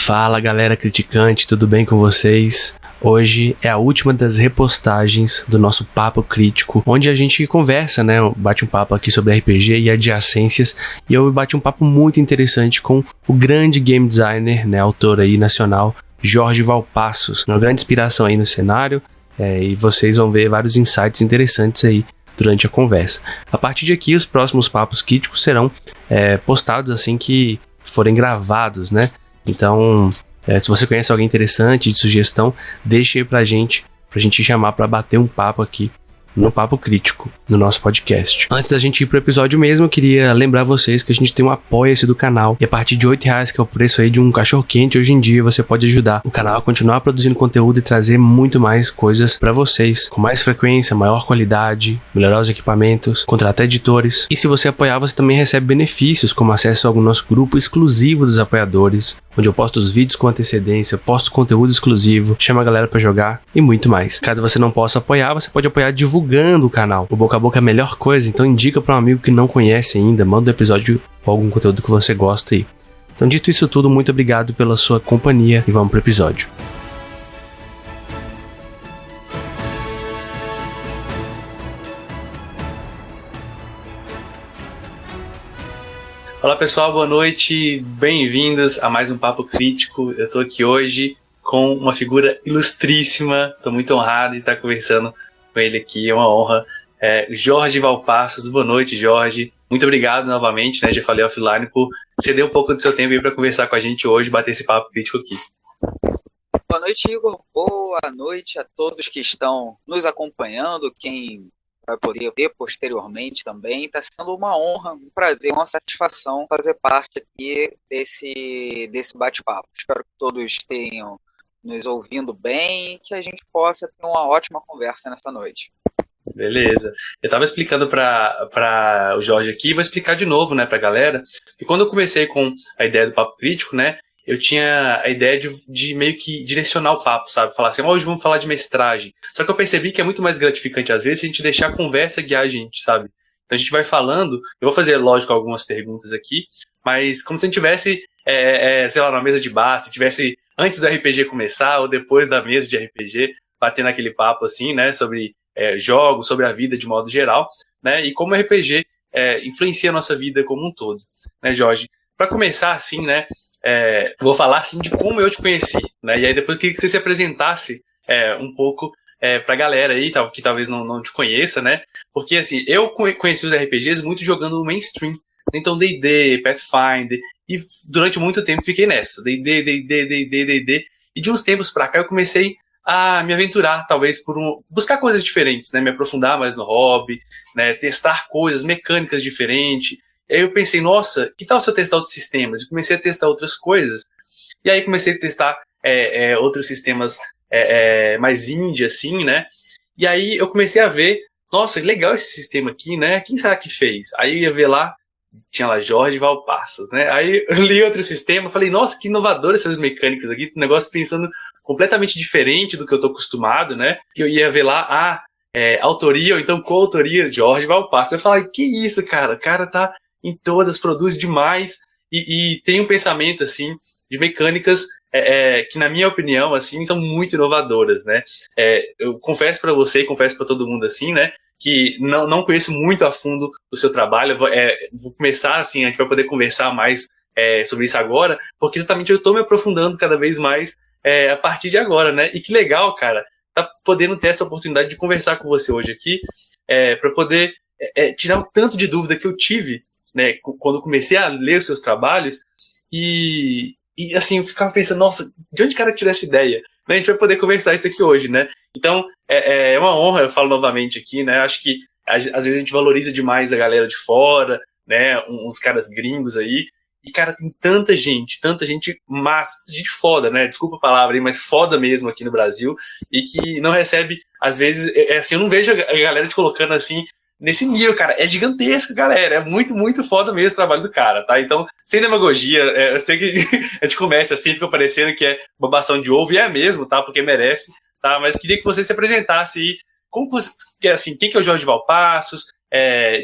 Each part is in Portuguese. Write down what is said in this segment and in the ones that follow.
Fala galera criticante, tudo bem com vocês? Hoje é a última das repostagens do nosso Papo Crítico, onde a gente conversa, né? Bate um papo aqui sobre RPG e adjacências, e eu bati um papo muito interessante com o grande game designer, né? Autor aí nacional, Jorge Valpassos, uma grande inspiração aí no cenário, e vocês vão ver vários insights interessantes aí durante a conversa. A partir de aqui, os próximos papos críticos serão postados assim que forem gravados, né? Então, se você conhece alguém interessante de sugestão, deixe aí pra gente chamar pra bater um papo aqui no Papo Crítico, no nosso podcast. Antes da gente ir pro episódio mesmo, eu queria lembrar vocês que a gente tem um apoia-se do canal, e a partir de R$8, que é o preço aí de um cachorro-quente hoje em dia, você pode ajudar o canal a continuar produzindo conteúdo e trazer muito mais coisas pra vocês, com mais frequência, maior qualidade, melhorar os equipamentos, contratar editores. E se você apoiar, você também recebe benefícios, como acesso ao nosso grupo exclusivo dos apoiadores, onde eu posto os vídeos com antecedência, posto conteúdo exclusivo, chamo a galera pra jogar e muito mais. Caso você não possa apoiar, você pode apoiar divulgando o canal. O boca a boca é a melhor coisa, então indica pra um amigo que não conhece ainda, manda um episódio ou algum conteúdo que você gosta aí. Então, dito isso tudo, muito obrigado pela sua companhia e vamos pro episódio. Olá pessoal, boa noite, bem-vindos a mais um Papo Crítico. Eu tô aqui hoje com uma figura ilustríssima, tô muito honrado de estar conversando com ele aqui, é uma honra. Jorge Valpassos, boa noite Jorge, muito obrigado novamente, né, já falei offline, por ceder um pouco do seu tempo aí para conversar com a gente hoje, bater esse Papo Crítico aqui. Boa noite Igor, boa noite a todos que estão nos acompanhando, quem vai poder ver posteriormente também. Está sendo uma honra, um prazer, uma satisfação fazer parte aqui desse bate-papo. Espero que todos tenham nos ouvindo bem e que a gente possa ter uma ótima conversa nessa noite. Beleza. Eu estava explicando para o Jorge aqui, vou explicar de novo, né, para a galera, que quando eu comecei com a ideia do Papo Crítico, né, eu tinha a ideia de meio que direcionar o papo, sabe? Falar assim, hoje vamos falar de mestragem. Só que eu percebi que é muito mais gratificante, às vezes, se a gente deixar a conversa guiar a gente, sabe? Então a gente vai falando, eu vou fazer, lógico, algumas perguntas aqui, mas como se a gente tivesse, sei lá, na mesa de bar, se tivesse antes do RPG começar ou depois da mesa de RPG, batendo aquele papo assim, né? Sobre jogos, sobre a vida de modo geral, né? E como o RPG influencia a nossa vida como um todo, né, Jorge? Para começar assim, né? Vou falar assim de como eu te conheci, né? E aí depois eu queria que você se apresentasse um pouco pra galera aí, que talvez não te conheça, né? Porque assim, eu conheci os RPGs muito jogando no mainstream. Então D&D, Pathfinder, e durante muito tempo fiquei nessa. D&D. E de uns tempos pra cá eu comecei a me aventurar, talvez, buscar coisas diferentes, né? Me aprofundar mais no hobby, né? Testar coisas, mecânicas diferentes. E aí eu pensei, nossa, que tal se eu testar outros sistemas? E comecei a testar outras coisas. E aí comecei a testar outros sistemas mais indie, assim, né? E aí eu comecei a ver, nossa, legal esse sistema aqui, né? Quem será que fez? Aí eu ia ver lá, tinha lá Jorge Valpassos, né? Aí eu li outro sistema, falei, nossa, que inovador essas mecânicas aqui, um negócio pensando completamente diferente do que eu tô acostumado, né? E eu ia ver lá, autoria ou então coautoria, Jorge Valpassos. Eu falei, que isso, cara? O cara tá em todas, produz demais e tem um pensamento, assim, de mecânicas que, na minha opinião, assim, são muito inovadoras, né? Eu confesso para você e confesso para todo mundo, assim, né, que não conheço muito a fundo o seu trabalho. Vou começar, assim, a gente vai poder conversar mais sobre isso agora, porque exatamente eu estou me aprofundando cada vez mais a partir de agora, né? E que legal, cara, tá podendo ter essa oportunidade de conversar com você hoje aqui, para poder tirar o tanto de dúvida que eu tive, né, quando comecei a ler os seus trabalhos e assim, eu ficava pensando, nossa, de onde o cara tirou essa ideia? A gente vai poder conversar isso aqui hoje, né? Então, é uma honra, eu falo novamente aqui, né? Acho que às vezes a gente valoriza demais a galera de fora, né? Uns caras gringos aí. E, cara, tem tanta gente massa, gente foda, né? Desculpa a palavra aí, mas foda mesmo aqui no Brasil. E que não recebe, às vezes, assim, eu não vejo a galera te colocando assim, nesse nível, cara, é gigantesco, galera, é muito, muito foda mesmo o trabalho do cara, tá? Então, sem demagogia, eu sei que a gente começa assim, fica parecendo que é babação de ovo, e é mesmo, tá? Porque merece, tá? Mas queria que você se apresentasse aí, como você, assim, quem que é o Jorge Valpassos,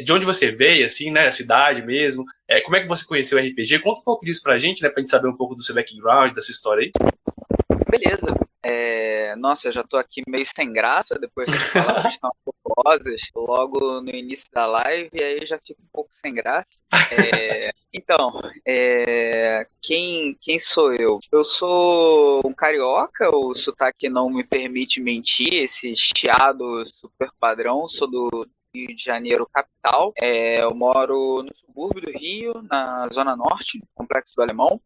de onde você veio, assim, né, a cidade mesmo, como é que você conheceu o RPG? Conta um pouco disso pra gente, né, pra gente saber um pouco do seu background, dessa história aí. Beleza. Nossa, eu já tô aqui meio sem graça depois das palavras tão afetuosas logo no início da live, e aí já fico um pouco sem graça. Então, quem sou eu? Eu sou um carioca, o sotaque não me permite mentir, esse chiado super padrão, sou do Rio de Janeiro, capital. Eu moro no subúrbio do Rio, na Zona Norte, no Complexo do Alemão.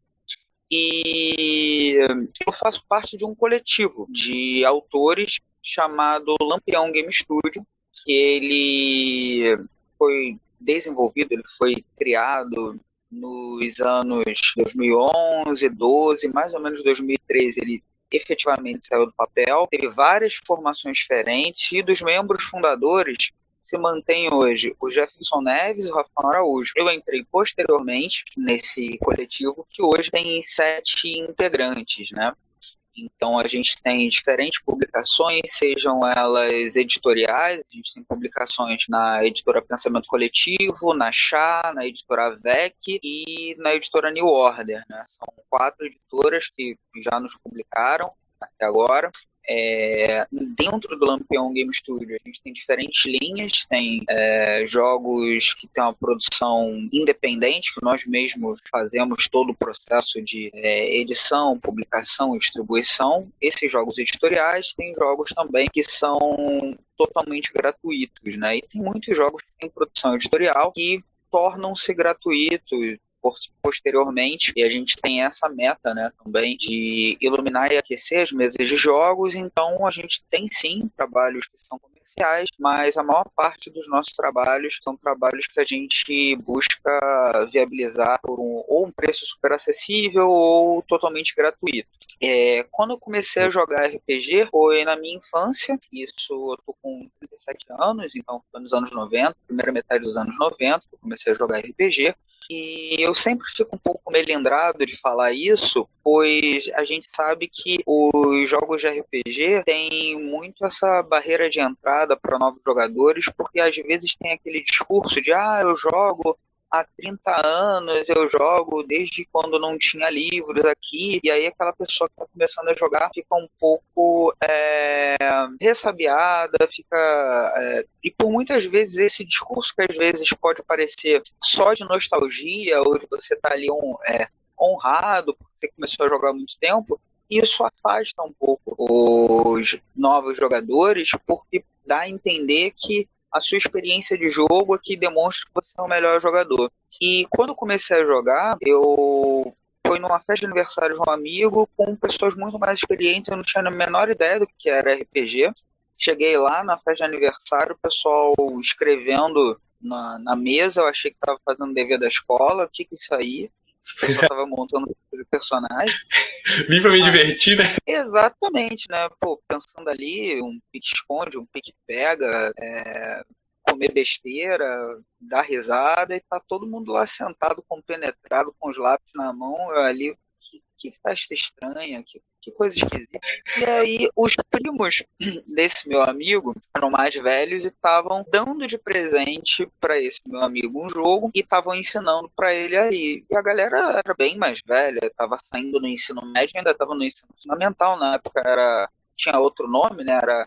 E eu faço parte de um coletivo de autores chamado Lampião Game Studio, que ele foi desenvolvido, ele foi criado nos anos 2011, 12, mais ou menos 2013, ele efetivamente saiu do papel. Teve várias formações diferentes e dos membros fundadores se mantém hoje o Jefferson Neves e o Rafael Araújo. Eu entrei posteriormente nesse coletivo, que hoje tem 7 integrantes, né? Então a gente tem diferentes publicações, sejam elas editoriais, a gente tem publicações na editora Pensamento Coletivo, na Chá, na editora AVEC e na editora New Order, né? São 4 editoras que já nos publicaram até agora. Dentro do Lampião Game Studio a gente tem diferentes linhas, tem jogos que tem uma produção independente, que nós mesmos fazemos todo o processo de edição, publicação e distribuição. Esses jogos editoriais, tem jogos também que são totalmente gratuitos, né? E tem muitos jogos que têm produção editorial que tornam-se gratuitos posteriormente, e a gente tem essa meta, né, também de iluminar e aquecer as mesas de jogos. Então a gente tem sim trabalhos que são comerciais, mas a maior parte dos nossos trabalhos são trabalhos que a gente busca viabilizar por ou um preço super acessível ou totalmente gratuito. Quando eu comecei a jogar RPG foi na minha infância, isso eu tô com 37 anos, então foi nos anos 90, primeira metade dos anos 90, que eu comecei a jogar RPG. E eu sempre fico um pouco melindrado de falar isso, pois a gente sabe que os jogos de RPG têm muito essa barreira de entrada para novos jogadores, porque às vezes tem aquele discurso de eu jogo há 30 anos, eu jogo desde quando não tinha livros aqui, e aí aquela pessoa que está começando a jogar fica um pouco ressabiada, e por muitas vezes esse discurso que às vezes pode parecer só de nostalgia, ou de você estar ali honrado, porque você começou a jogar há muito tempo, isso afasta um pouco os novos jogadores, porque dá a entender que a sua experiência de jogo aqui demonstra que você é o melhor jogador. E quando eu comecei a jogar, eu fui numa festa de aniversário de um amigo com pessoas muito mais experientes, eu não tinha a menor ideia do que era RPG. Cheguei lá na festa de aniversário, o pessoal escrevendo na mesa, eu achei que estava fazendo dever da escola, o que é isso aí? O pessoal estava montando um personagem. Vim pra me divertir, né? Exatamente, né? Pô, pensando ali, um pique-esconde, um pique-pega, comer besteira, dar risada, e tá todo mundo lá sentado, compenetrado, com os lápis na mão, eu ali, que festa estranha, que coisa esquisita. E aí, os primos desse meu amigo eram mais velhos e estavam dando de presente para esse meu amigo um jogo e estavam ensinando para ele ali. E a galera era bem mais velha, estava saindo no ensino médio, ainda estava no ensino fundamental, na época tinha outro nome, né? Como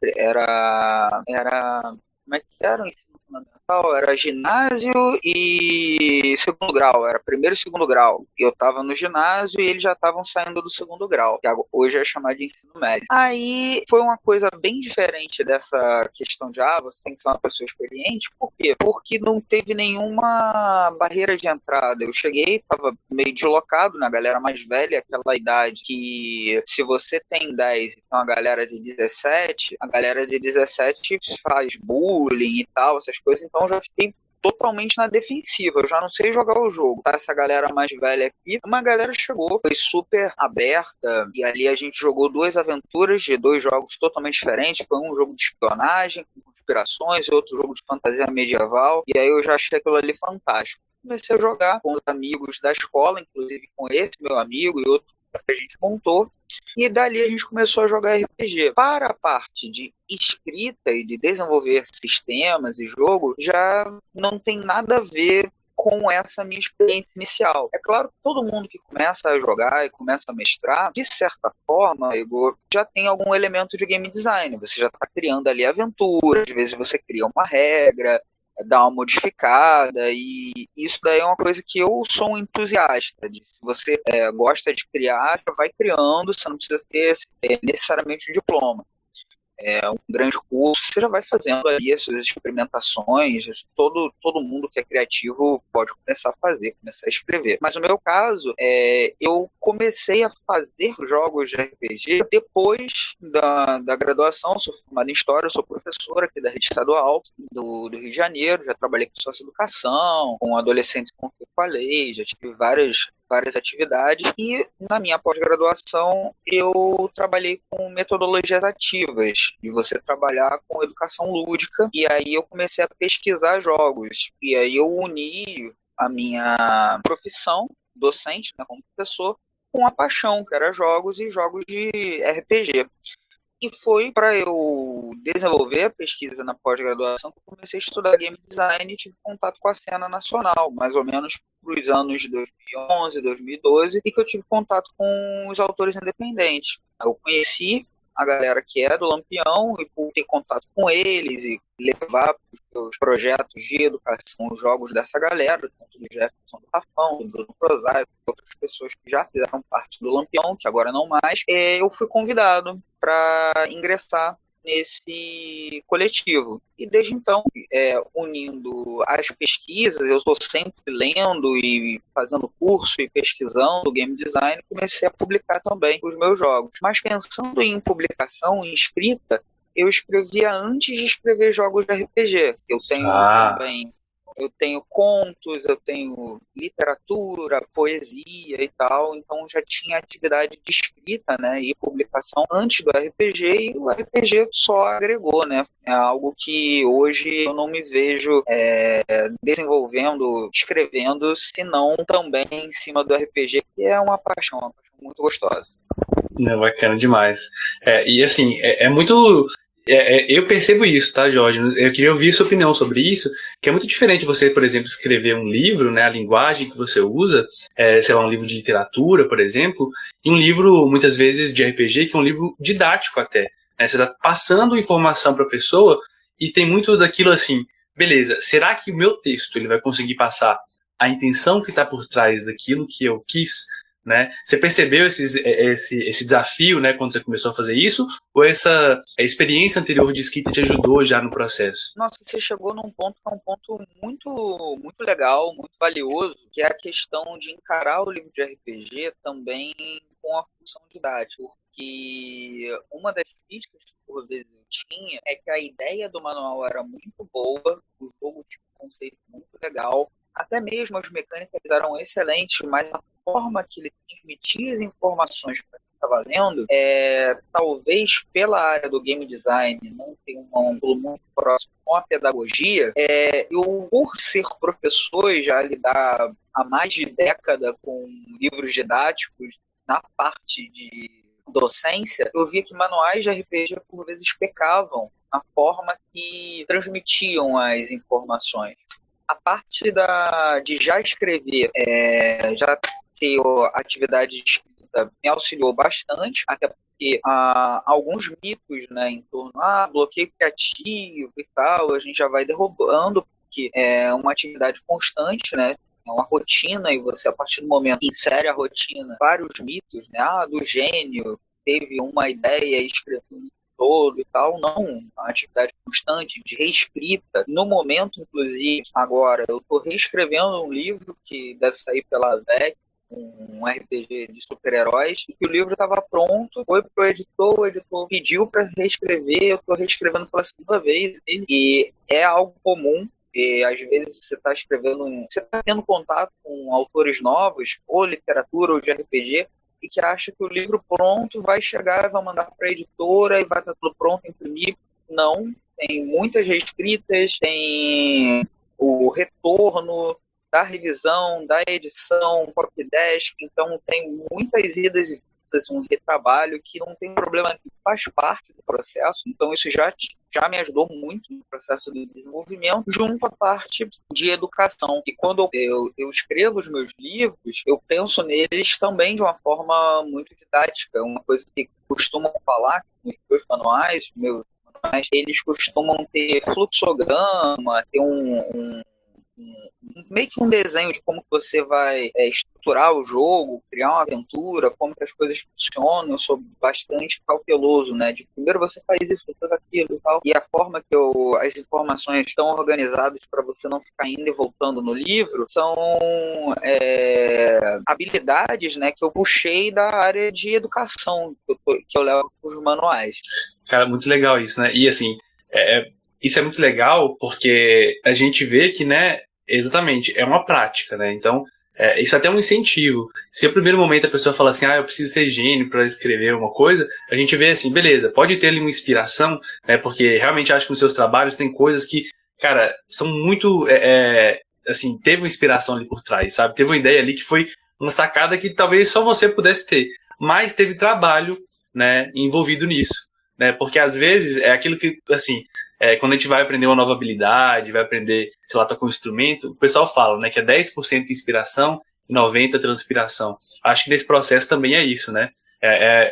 é que era o ensino fundamental? Era ginásio e segundo grau, era primeiro e segundo grau. Eu estava no ginásio e eles já estavam saindo do segundo grau, que hoje é chamado de ensino médio. Aí foi uma coisa bem diferente dessa questão de você tem que ser uma pessoa experiente. Por quê? Porque não teve nenhuma barreira de entrada. Eu cheguei, estava meio deslocado na galera mais velha, aquela idade que se você tem 10 e tem uma galera de 17, a galera de 17 faz bullying e tal, essas coisas, então eu já fiquei totalmente na defensiva, eu já não sei jogar o jogo, tá? Essa galera mais velha aqui, uma galera chegou, foi super aberta, e ali a gente jogou 2 aventuras de 2 jogos totalmente diferentes, foi um jogo de espionagem, com conspirações, e outro jogo de fantasia medieval, e aí eu já achei aquilo ali fantástico. Comecei a jogar com os amigos da escola, inclusive com esse meu amigo e outro que a gente montou, e dali a gente começou a jogar RPG. Para a parte de escrita e de desenvolver sistemas e jogo, já não tem nada a ver com essa minha experiência inicial. É claro que todo mundo que começa a jogar e começa a mestrar, de certa forma, Igor, já tem algum elemento de game design. Você já está criando ali aventura, às vezes você cria uma regra, dá uma modificada, e isso daí é uma coisa que eu sou um entusiasta de. Se você gosta de criar, já vai criando, você não precisa ter necessariamente um diploma, um grande curso, você já vai fazendo ali as suas experimentações, todo mundo que é criativo pode começar a fazer, começar a escrever. Mas no meu caso, eu comecei a fazer jogos de RPG depois da graduação. Sou formado em História, sou professor aqui da Rede Estadual do Rio de Janeiro, já trabalhei com socioeducação, com adolescentes com que eu falei, já tive várias atividades, e na minha pós-graduação eu trabalhei com metodologias ativas, de você trabalhar com educação lúdica, e aí eu comecei a pesquisar jogos, e aí eu uni a minha profissão docente, né, como professor, com a paixão, que era jogos e jogos de RPG. E foi para eu desenvolver a pesquisa na pós-graduação que eu comecei a estudar game design e tive contato com a cena nacional, mais ou menos para os anos de 2011, 2012, e que eu tive contato com os autores independentes. Eu conheci a galera que é do Lampião e por ter contato com eles e levar para os projetos de educação os jogos dessa galera, tanto do Jefferson do Rafão, do Bruno Prosário, outras pessoas que já fizeram parte do Lampião, que agora não mais, eu fui convidado para ingressar nesse coletivo. E desde então, unindo as pesquisas, eu estou sempre lendo e fazendo curso e pesquisando game design, comecei a publicar também os meus jogos. Mas pensando em publicação, em escrita, eu escrevia antes de escrever jogos de RPG. Eu tenho também... Eu tenho contos, eu tenho literatura, poesia e tal, então já tinha atividade de escrita, né, e publicação antes do RPG, e o RPG só agregou, né, é algo que hoje eu não me vejo desenvolvendo, escrevendo, senão também em cima do RPG, que é uma paixão muito gostosa. Bacana demais. E assim, é muito... eu percebo isso, tá, Jorge? Eu queria ouvir sua opinião sobre isso, que é muito diferente você, por exemplo, escrever um livro, né, a linguagem que você usa, sei lá, um livro de literatura, por exemplo, e um livro, muitas vezes, de RPG, que é um livro didático até. Né? Você está passando informação para a pessoa e tem muito daquilo assim, beleza, será que o meu texto ele vai conseguir passar a intenção que está por trás daquilo que eu quis? Né? Você percebeu esse desafio, né, quando você começou a fazer isso? Ou essa experiência anterior de escrita te ajudou já no processo? Nossa, você chegou num ponto que é um ponto muito, muito legal, muito valioso, que é a questão de encarar o livro de RPG também com a função didática. Porque uma das críticas que por vezes eu tinha é que a ideia do manual era muito boa, o jogo tinha um conceito muito legal, até mesmo as mecânicas eram excelentes, mas a forma que ele transmitia as informações para quem estava lendo, talvez pela área do game design não ter um ângulo muito próximo com a pedagogia, eu, por ser professor e já lidar há mais de década com livros didáticos na parte de docência, eu via que manuais de RPG por vezes pecavam na forma que transmitiam as informações. A parte de já escrever, já ter atividade de escrita me auxiliou bastante, até porque alguns mitos, né, em torno bloqueio criativo e tal, a gente já vai derrubando, porque é uma atividade constante, né? É uma rotina, e você, a partir do momento que insere a rotina, vários mitos, né? Do gênio, teve uma ideia e escreveu todo e tal, não, uma atividade constante de reescrita. No momento, inclusive, agora, eu estou reescrevendo um livro que deve sair pela VEC, um RPG de super-heróis, e que o livro estava pronto, foi pro editor, o editor pediu para reescrever, eu estou reescrevendo pela segunda vez, e é algo comum. E às vezes você está escrevendo, você está tendo contato com autores novos, ou literatura, ou de RPG, e que acha que o livro pronto vai chegar, vai mandar para a editora e vai estar tudo pronto, imprimir. Não, tem muitas reescritas, tem o retorno, da revisão, da edição, copydesk, então tem muitas idas e vindas, um retrabalho que não tem problema, que faz parte do processo, então isso já me ajudou muito no processo do desenvolvimento, junto à parte de educação. E quando eu escrevo os meus livros, eu penso neles também de uma forma muito didática, uma coisa que costumam falar nos meus manuais, eles costumam ter fluxograma, ter meio que um desenho de como que você vai estruturar o jogo, criar uma aventura, como que as coisas funcionam. Eu sou bastante cauteloso, né? De primeiro você faz isso, depois aquilo e tal. E a forma que as informações estão organizadas para você não ficar indo e voltando no livro são habilidades, né, que eu puxei da área de educação que eu levo para os manuais. Cara, muito legal isso, né? E assim, isso é muito legal porque a gente vê que, né, exatamente, é uma prática, né? Então, isso é até um incentivo. Se no primeiro momento a pessoa fala assim, eu preciso ser gênio para escrever uma coisa, a gente vê assim, beleza, pode ter ali uma inspiração, né? Porque realmente acho que nos seus trabalhos tem coisas que, cara, são muito, assim, teve uma inspiração ali por trás, sabe? Teve uma ideia ali que foi uma sacada que talvez só você pudesse ter, mas teve trabalho, né, envolvido nisso. Né, porque às vezes é aquilo que, assim, quando a gente vai aprender uma nova habilidade, vai aprender, sei lá, tocar um instrumento, o pessoal fala, né, que é 10% de inspiração e 90% transpiração. Acho que nesse processo também é isso, né?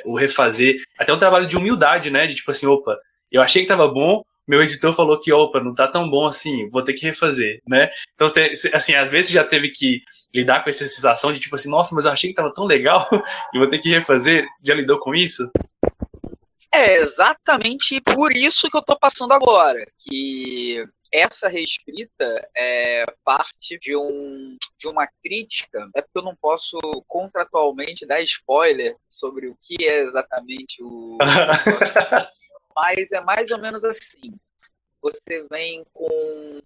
O refazer, até um trabalho de humildade, né? De tipo assim, opa, eu achei que tava bom, meu editor falou que, opa, não tá tão bom assim, vou ter que refazer, né? Então, assim, às vezes já teve que lidar com essa sensação de tipo assim, nossa, mas eu achei que tava tão legal e vou ter que refazer. Já lidou com isso? É exatamente por isso que eu estou passando agora, que essa reescrita é parte de uma crítica, é porque eu não posso contratualmente dar spoiler sobre o que é exatamente mas é mais ou menos assim. Você vem com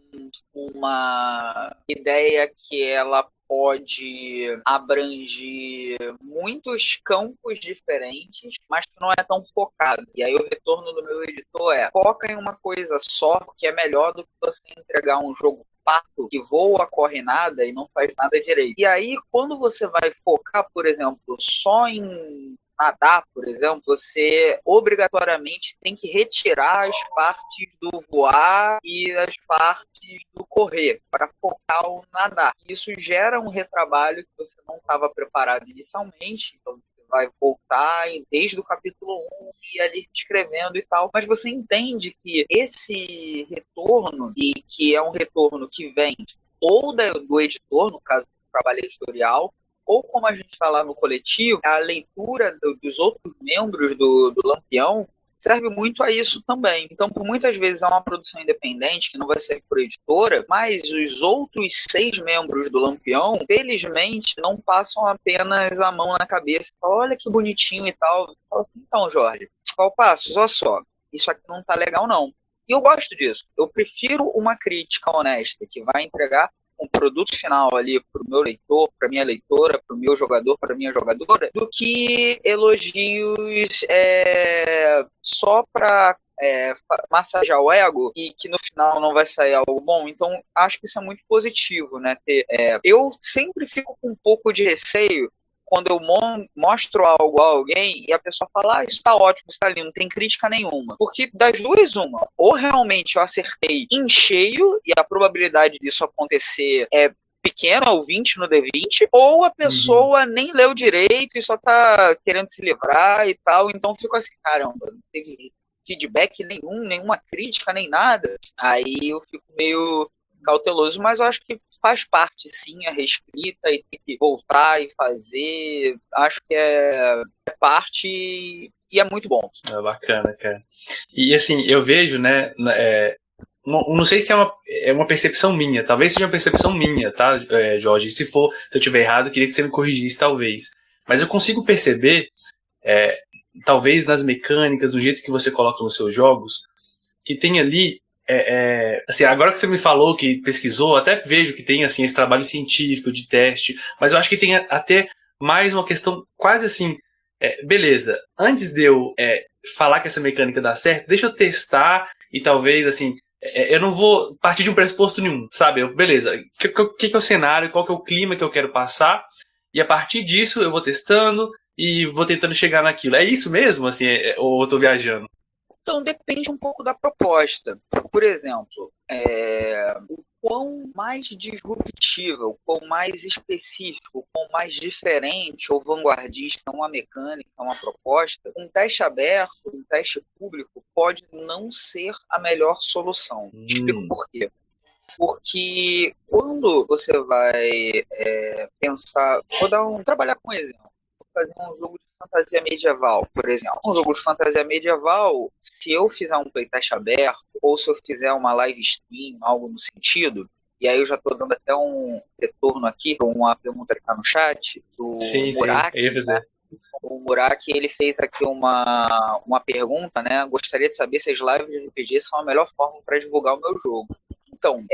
uma ideia que ela pode abranger muitos campos diferentes, mas que não é tão focado. E aí o retorno do meu editor foca em uma coisa só, que é melhor do que você entregar um jogo pato que voa, corre nada e não faz nada direito. E aí, quando você vai focar, por exemplo, só em nadar, por exemplo, você obrigatoriamente tem que retirar as partes do voar e as partes do correr para focar o nadar. Isso gera um retrabalho que você não estava preparado inicialmente, então você vai voltar desde o capítulo 1 e ali escrevendo e tal, mas você entende que esse retorno, e que é um retorno que vem ou do editor, no caso do trabalho editorial, ou como a gente está lá no coletivo, a leitura dos outros membros do Lampião serve muito a isso também. Então, por muitas vezes é uma produção independente que não vai ser por editora, mas os outros 6 membros do Lampião, felizmente, não passam apenas a mão na cabeça e falam, olha que bonitinho e tal. Então, Jorge, qual passo? Olha só, isso aqui não tá legal não. E eu gosto disso. Eu prefiro uma crítica honesta que vai entregar um produto final ali para o meu leitor, para minha leitora, para o meu jogador, para a minha jogadora, do que elogios só para massagear o ego e que no final não vai sair algo bom. Então, acho que isso é muito positivo, né? Eu sempre fico com um pouco de receio quando eu mostro algo a alguém e a pessoa fala, isso está ótimo, está lindo, não tem crítica nenhuma. Porque das duas, uma, ou realmente eu acertei em cheio e a probabilidade disso acontecer é pequena, ou 20 no D20, ou a pessoa nem leu direito e só tá querendo se livrar e tal, então fico assim, caramba, não teve feedback nenhum, nenhuma crítica, nem nada. Aí eu fico meio cauteloso, mas eu acho que faz parte, sim, a reescrita e tem que voltar e fazer. Acho que é parte e é muito bom. É bacana, cara. E assim, eu vejo, né? Não sei se é uma percepção minha, talvez seja uma percepção minha, tá, Jorge? Se eu estiver errado, eu queria que você me corrigisse, talvez. Mas eu consigo perceber, talvez nas mecânicas, do jeito que você coloca nos seus jogos, que tem ali. Assim, agora que você me falou que pesquisou, até vejo que tem assim, esse trabalho científico de teste, mas eu acho que tem até mais uma questão quase assim, beleza, antes de eu falar que essa mecânica dá certo, deixa eu testar e talvez assim, eu não vou partir de um pressuposto nenhum, sabe? Beleza, o que é o cenário, qual que é o clima que eu quero passar, e a partir disso eu vou testando e vou tentando chegar naquilo. É isso mesmo, assim, ou eu tô viajando? Então, depende um pouco da proposta. Por exemplo, o quão mais disruptivo, o quão mais específico, o quão mais diferente ou vanguardista uma mecânica, uma proposta, um teste aberto, um teste público pode não ser a melhor solução. Explico por quê. Porque quando você vai pensar, trabalhar com um exemplo, vou fazer um jogo de fantasia medieval, por exemplo. Um jogo de fantasia medieval, se eu fizer um playtest aberto, ou se eu fizer uma live stream, algo no sentido, e aí eu já estou dando até um retorno aqui com uma pergunta que está no chat, do Murak. Sim, eu ia fazer. Né? O Murak, ele fez aqui uma pergunta, né? Gostaria de saber se as lives de RPG são a melhor forma para divulgar o meu jogo. Então,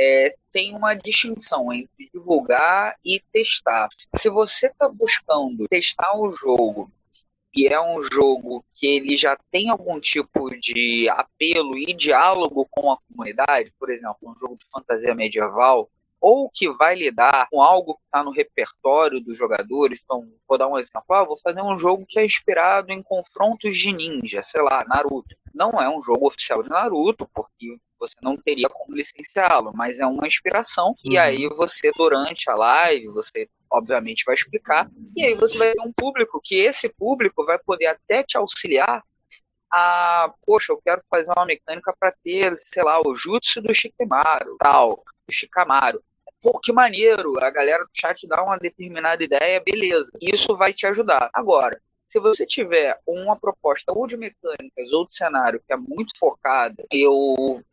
tem uma distinção entre divulgar e testar. Se você está buscando testar um jogo e é um jogo que ele já tem algum tipo de apelo e diálogo com a comunidade, por exemplo, um jogo de fantasia medieval, ou que vai lidar com algo que está no repertório dos jogadores. Então, vou dar um exemplo. Vou fazer um jogo que é inspirado em confrontos de ninja, sei lá, Naruto. Não é um jogo oficial de Naruto, porque você não teria como licenciá-lo, mas é uma inspiração. E aí você, durante a live, você obviamente vai explicar, e aí você vai ter um público, que esse público vai poder até te auxiliar poxa, eu quero fazer uma mecânica para ter, sei lá, o jutsu do Shikamaru, tal, do Shikamaru. Pô, que maneiro, a galera do chat dá uma determinada ideia, beleza. Isso vai te ajudar. Agora, se você tiver uma proposta ou de mecânicas ou de cenário que é muito focada, eu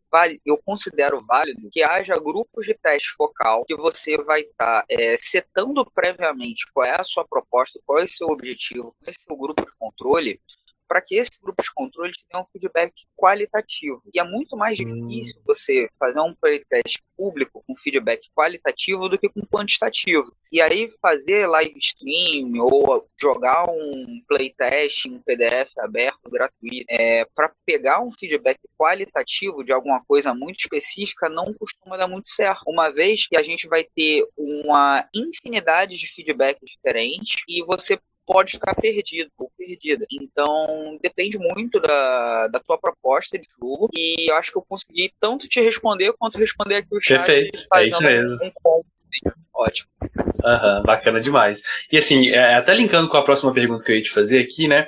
considero válido que haja grupos de teste focal que você vai estar setando previamente qual é a sua proposta, qual é o seu objetivo, qual é o seu grupo de controle, para que esse grupo de controle te dê um feedback qualitativo. E é muito mais difícil você fazer um playtest público com feedback qualitativo do que com quantitativo. E aí fazer live stream ou jogar um playtest em PDF aberto, gratuito, para pegar um feedback qualitativo de alguma coisa muito específica não costuma dar muito certo. Uma vez que a gente vai ter uma infinidade de feedbacks diferentes e você pode ficar perdido ou perdida. Então, depende muito da tua proposta de jogo, e eu acho que eu consegui tanto te responder quanto responder aqui o chat. Perfeito, é isso mesmo. Ótimo. Bacana demais. E assim, até linkando com a próxima pergunta que eu ia te fazer aqui, né,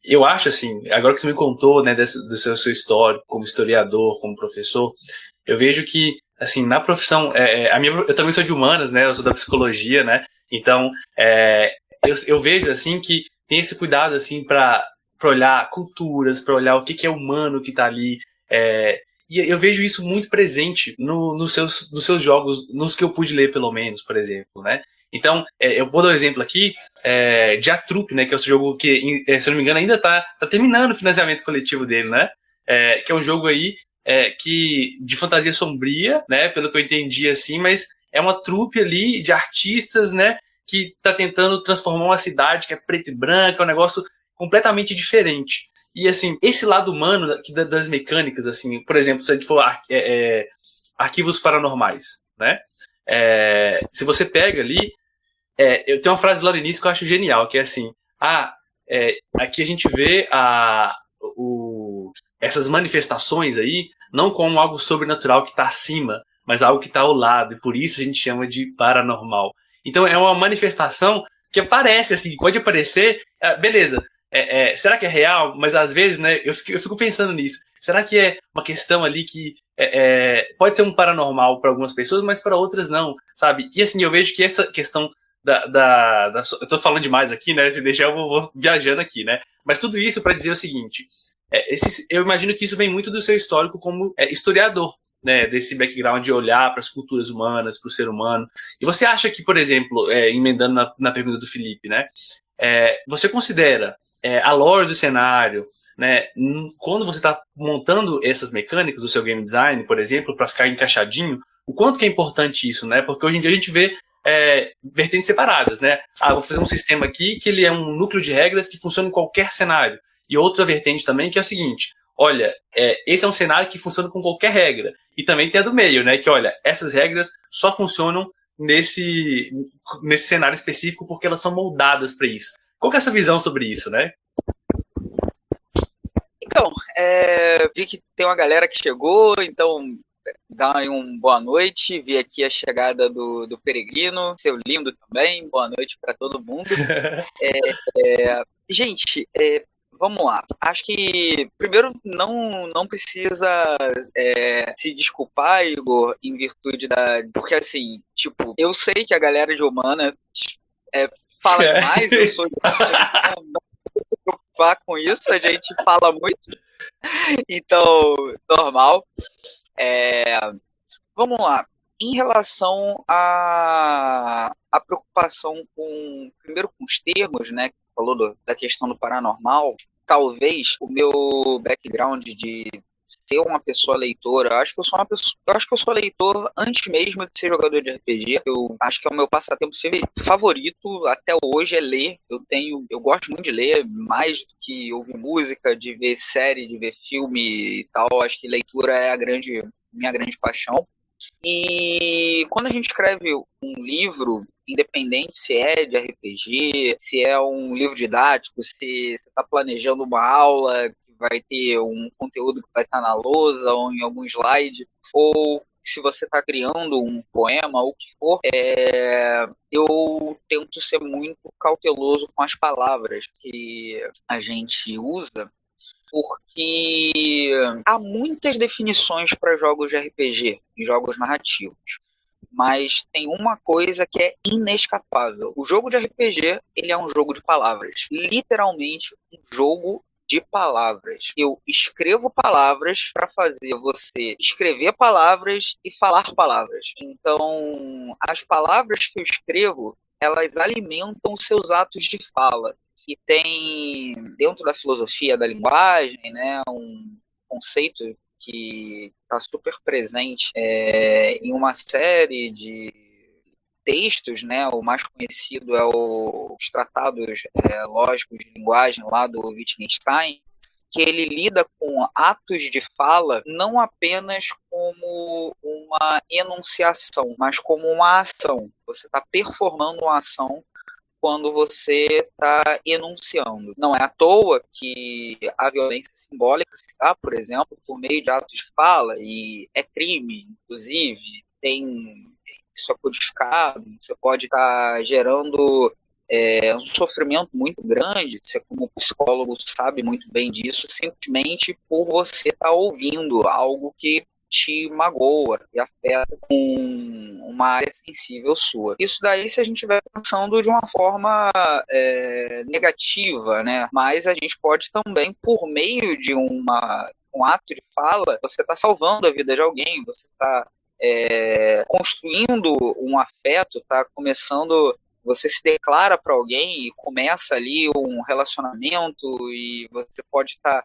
eu acho assim, agora que você me contou, né, do seu histórico como historiador, como professor, eu vejo que, assim, na profissão, eu também sou de humanas, né, eu sou da psicologia, né, então, eu vejo assim que tem esse cuidado assim para olhar culturas, para olhar o que é humano que está ali. E eu vejo isso muito presente nos seus jogos, nos que eu pude ler pelo menos, por exemplo, né? Então, eu vou dar um exemplo aqui de Atrup, né? Que é o jogo que, se eu não me engano, ainda tá terminando o financiamento coletivo dele, né? Que é um jogo aí de fantasia sombria, né? Pelo que eu entendi assim, mas é uma trupe ali de artistas, né? Que está tentando transformar uma cidade que é preta e branca, é um negócio completamente diferente. E, assim, esse lado humano das mecânicas, assim, por exemplo, se a gente for arquivos paranormais, né? Se você pega ali, eu tenho uma frase lá no início que eu acho genial, que é assim, aqui a gente vê essas manifestações aí, não como algo sobrenatural que está acima, mas algo que está ao lado, e por isso a gente chama de paranormal. Então é uma manifestação que aparece, assim, pode aparecer, beleza, será que é real? Mas às vezes, né, eu fico pensando nisso. Será que é uma questão ali que pode ser um paranormal para algumas pessoas, mas para outras não, sabe? E assim, eu vejo que essa questão eu tô falando demais aqui, né, se deixar eu vou viajando aqui, né? Mas tudo isso para dizer o seguinte, eu imagino que isso vem muito do seu histórico como historiador, né, desse background de olhar para as culturas humanas, para o ser humano. E você acha que, por exemplo, emendando na pergunta do Felipe, né, você considera a lore do cenário, né, quando você está montando essas mecânicas do seu game design, por exemplo, para ficar encaixadinho, o quanto que é importante isso, né? Porque hoje em dia a gente vê vertentes separadas, né? Vou fazer um sistema aqui que ele é um núcleo de regras que funciona em qualquer cenário. E outra vertente também que é o seguinte, olha, esse é um cenário que funciona com qualquer regra. E também tem a do meio, né? Que, olha, essas regras só funcionam nesse cenário específico porque elas são moldadas para isso. Qual que é a sua visão sobre isso, né? Então, vi que tem uma galera que chegou, então dá aí uma boa noite. Vi aqui a chegada do Peregrino, seu lindo também. Boa noite para todo mundo. Gente, vamos lá. Acho que primeiro não precisa se desculpar, Igor, em virtude da. Porque assim, tipo, eu sei que a galera de Humana fala demais, eu sou de não se preocupar com isso, a gente fala muito, então, normal. Vamos lá. Em relação à preocupação primeiro com os termos, né, que falou da questão do paranormal, talvez o meu background de ser uma pessoa leitora, eu acho que eu sou leitor antes mesmo de ser jogador de RPG. Eu acho que é o meu passatempo favorito até hoje é ler. Eu gosto muito de ler, mais do que ouvir música, de ver série, de ver filme e tal. Acho que leitura é minha grande paixão. E quando a gente escreve um livro, independente se é de RPG, se é um livro didático, se você está planejando uma aula que vai ter um conteúdo que vai estar na lousa ou em algum slide, ou se você está criando um poema, ou o que for, eu tento ser muito cauteloso com as palavras que a gente usa, porque há muitas definições para jogos de RPG e jogos narrativos, mas tem uma coisa que é inescapável. O jogo de RPG, ele é um jogo de palavras, literalmente um jogo de palavras. Eu escrevo palavras para fazer você escrever palavras e falar palavras. Então, as palavras que eu escrevo, elas alimentam os seus atos de fala. E tem, dentro da filosofia da linguagem, né, um conceito que está super presente em uma série de textos, né? O mais conhecido é os tratados lógicos de linguagem lá do Wittgenstein, que ele lida com atos de fala não apenas como uma enunciação, mas como uma ação. Você está performando uma ação quando você está enunciando. Não é à toa que a violência simbólica se dá, por exemplo, por meio de atos de fala, e é crime, inclusive, isso é codificado, você pode estar gerando um sofrimento muito grande, você como psicólogo sabe muito bem disso, simplesmente por você estar ouvindo algo que te magoa e afeta com uma área sensível sua. Isso daí se a gente estiver pensando de uma forma negativa, né? Mas a gente pode também, por meio de um ato de fala, você está salvando a vida de alguém, você está construindo um afeto, está começando, você se declara para alguém e começa ali um relacionamento e você pode estar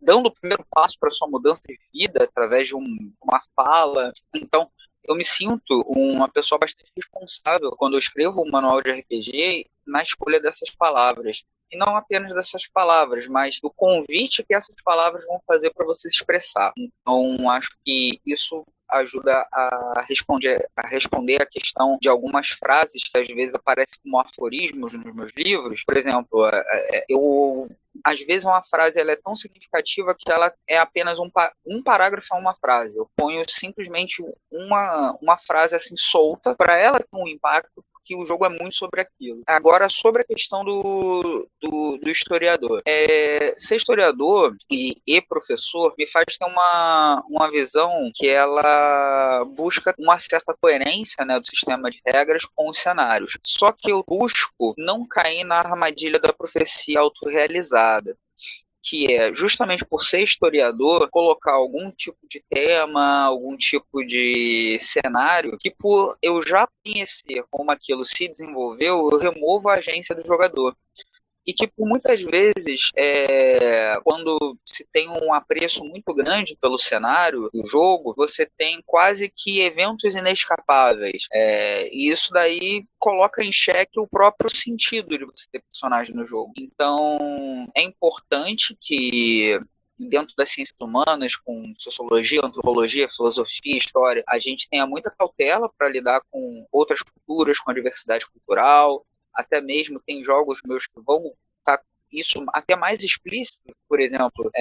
dando o primeiro passo para sua mudança de vida através de uma fala. Então, eu me sinto uma pessoa bastante responsável quando eu escrevo um manual de RPG na escolha dessas palavras. E não apenas dessas palavras, mas do convite que essas palavras vão fazer para você se expressar. Então, acho que isso ajuda a responder a questão de algumas frases que às vezes aparecem como aforismos nos meus livros. Por exemplo, às vezes uma frase ela é tão significativa que ela é apenas um parágrafo a uma frase. Eu ponho simplesmente uma frase assim solta para ela ter um impacto, que o jogo é muito sobre aquilo. Agora, sobre a questão do historiador. Ser historiador e professor me faz ter uma visão que ela busca uma certa coerência, né, do sistema de regras com os cenários. Só que eu busco não cair na armadilha da profecia autorrealizada, que é, justamente por ser historiador, colocar algum tipo de tema, algum tipo de cenário, que por eu já conhecer como aquilo se desenvolveu, eu removo a agência do jogador. E que por muitas vezes, quando se tem um apreço muito grande pelo cenário do jogo, você tem quase que eventos inescapáveis. E isso daí coloca em xeque o próprio sentido de você ter personagem no jogo. Então, é importante que dentro das ciências humanas, com sociologia, antropologia, filosofia, história, a gente tenha muita cautela para lidar com outras culturas, com a diversidade cultural, até mesmo tem jogos meus que vão estar isso até mais explícito, por exemplo,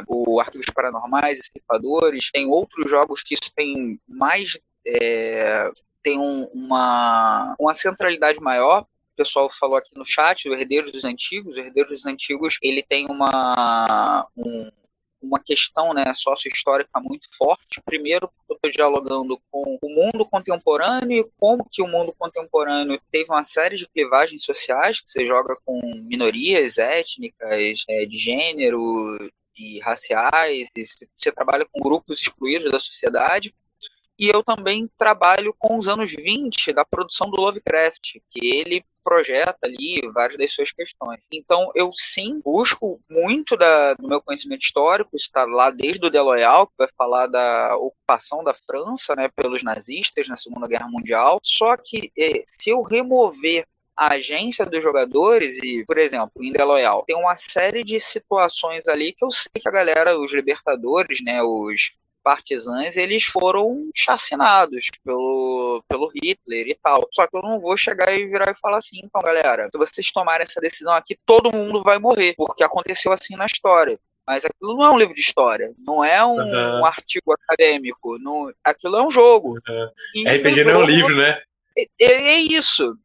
o Arquivos Paranormais e Ceifadores, tem outros jogos que isso tem mais tem uma centralidade maior. O pessoal falou aqui no chat, o Herdeiros dos Antigos. O Herdeiros dos Antigos, ele tem uma questão, né, sócio-histórica muito forte. Primeiro, eu estou dialogando com o mundo contemporâneo e como que o mundo contemporâneo teve uma série de clivagens sociais, que você joga com minorias étnicas, de gênero, e raciais, e você trabalha com grupos excluídos da sociedade. E eu também trabalho com os anos 20 da produção do Lovecraft, que ele projeta ali várias das suas questões. Então, eu sim busco muito do meu conhecimento histórico, está lá desde o Deloyal, que vai falar da ocupação da França, né, pelos nazistas na Segunda Guerra Mundial. Só que se eu remover a agência dos jogadores, e, por exemplo, em Deloyal, tem uma série de situações ali que eu sei que a galera, os libertadores, né, os partisãs, eles foram chacinados pelo Hitler e tal. Só que eu não vou chegar e virar e falar assim, então, galera, se vocês tomarem essa decisão aqui, todo mundo vai morrer, porque aconteceu assim na história. Mas aquilo não é um livro de história, não é um artigo acadêmico, aquilo é um jogo. RPG não é um livro, né? É isso.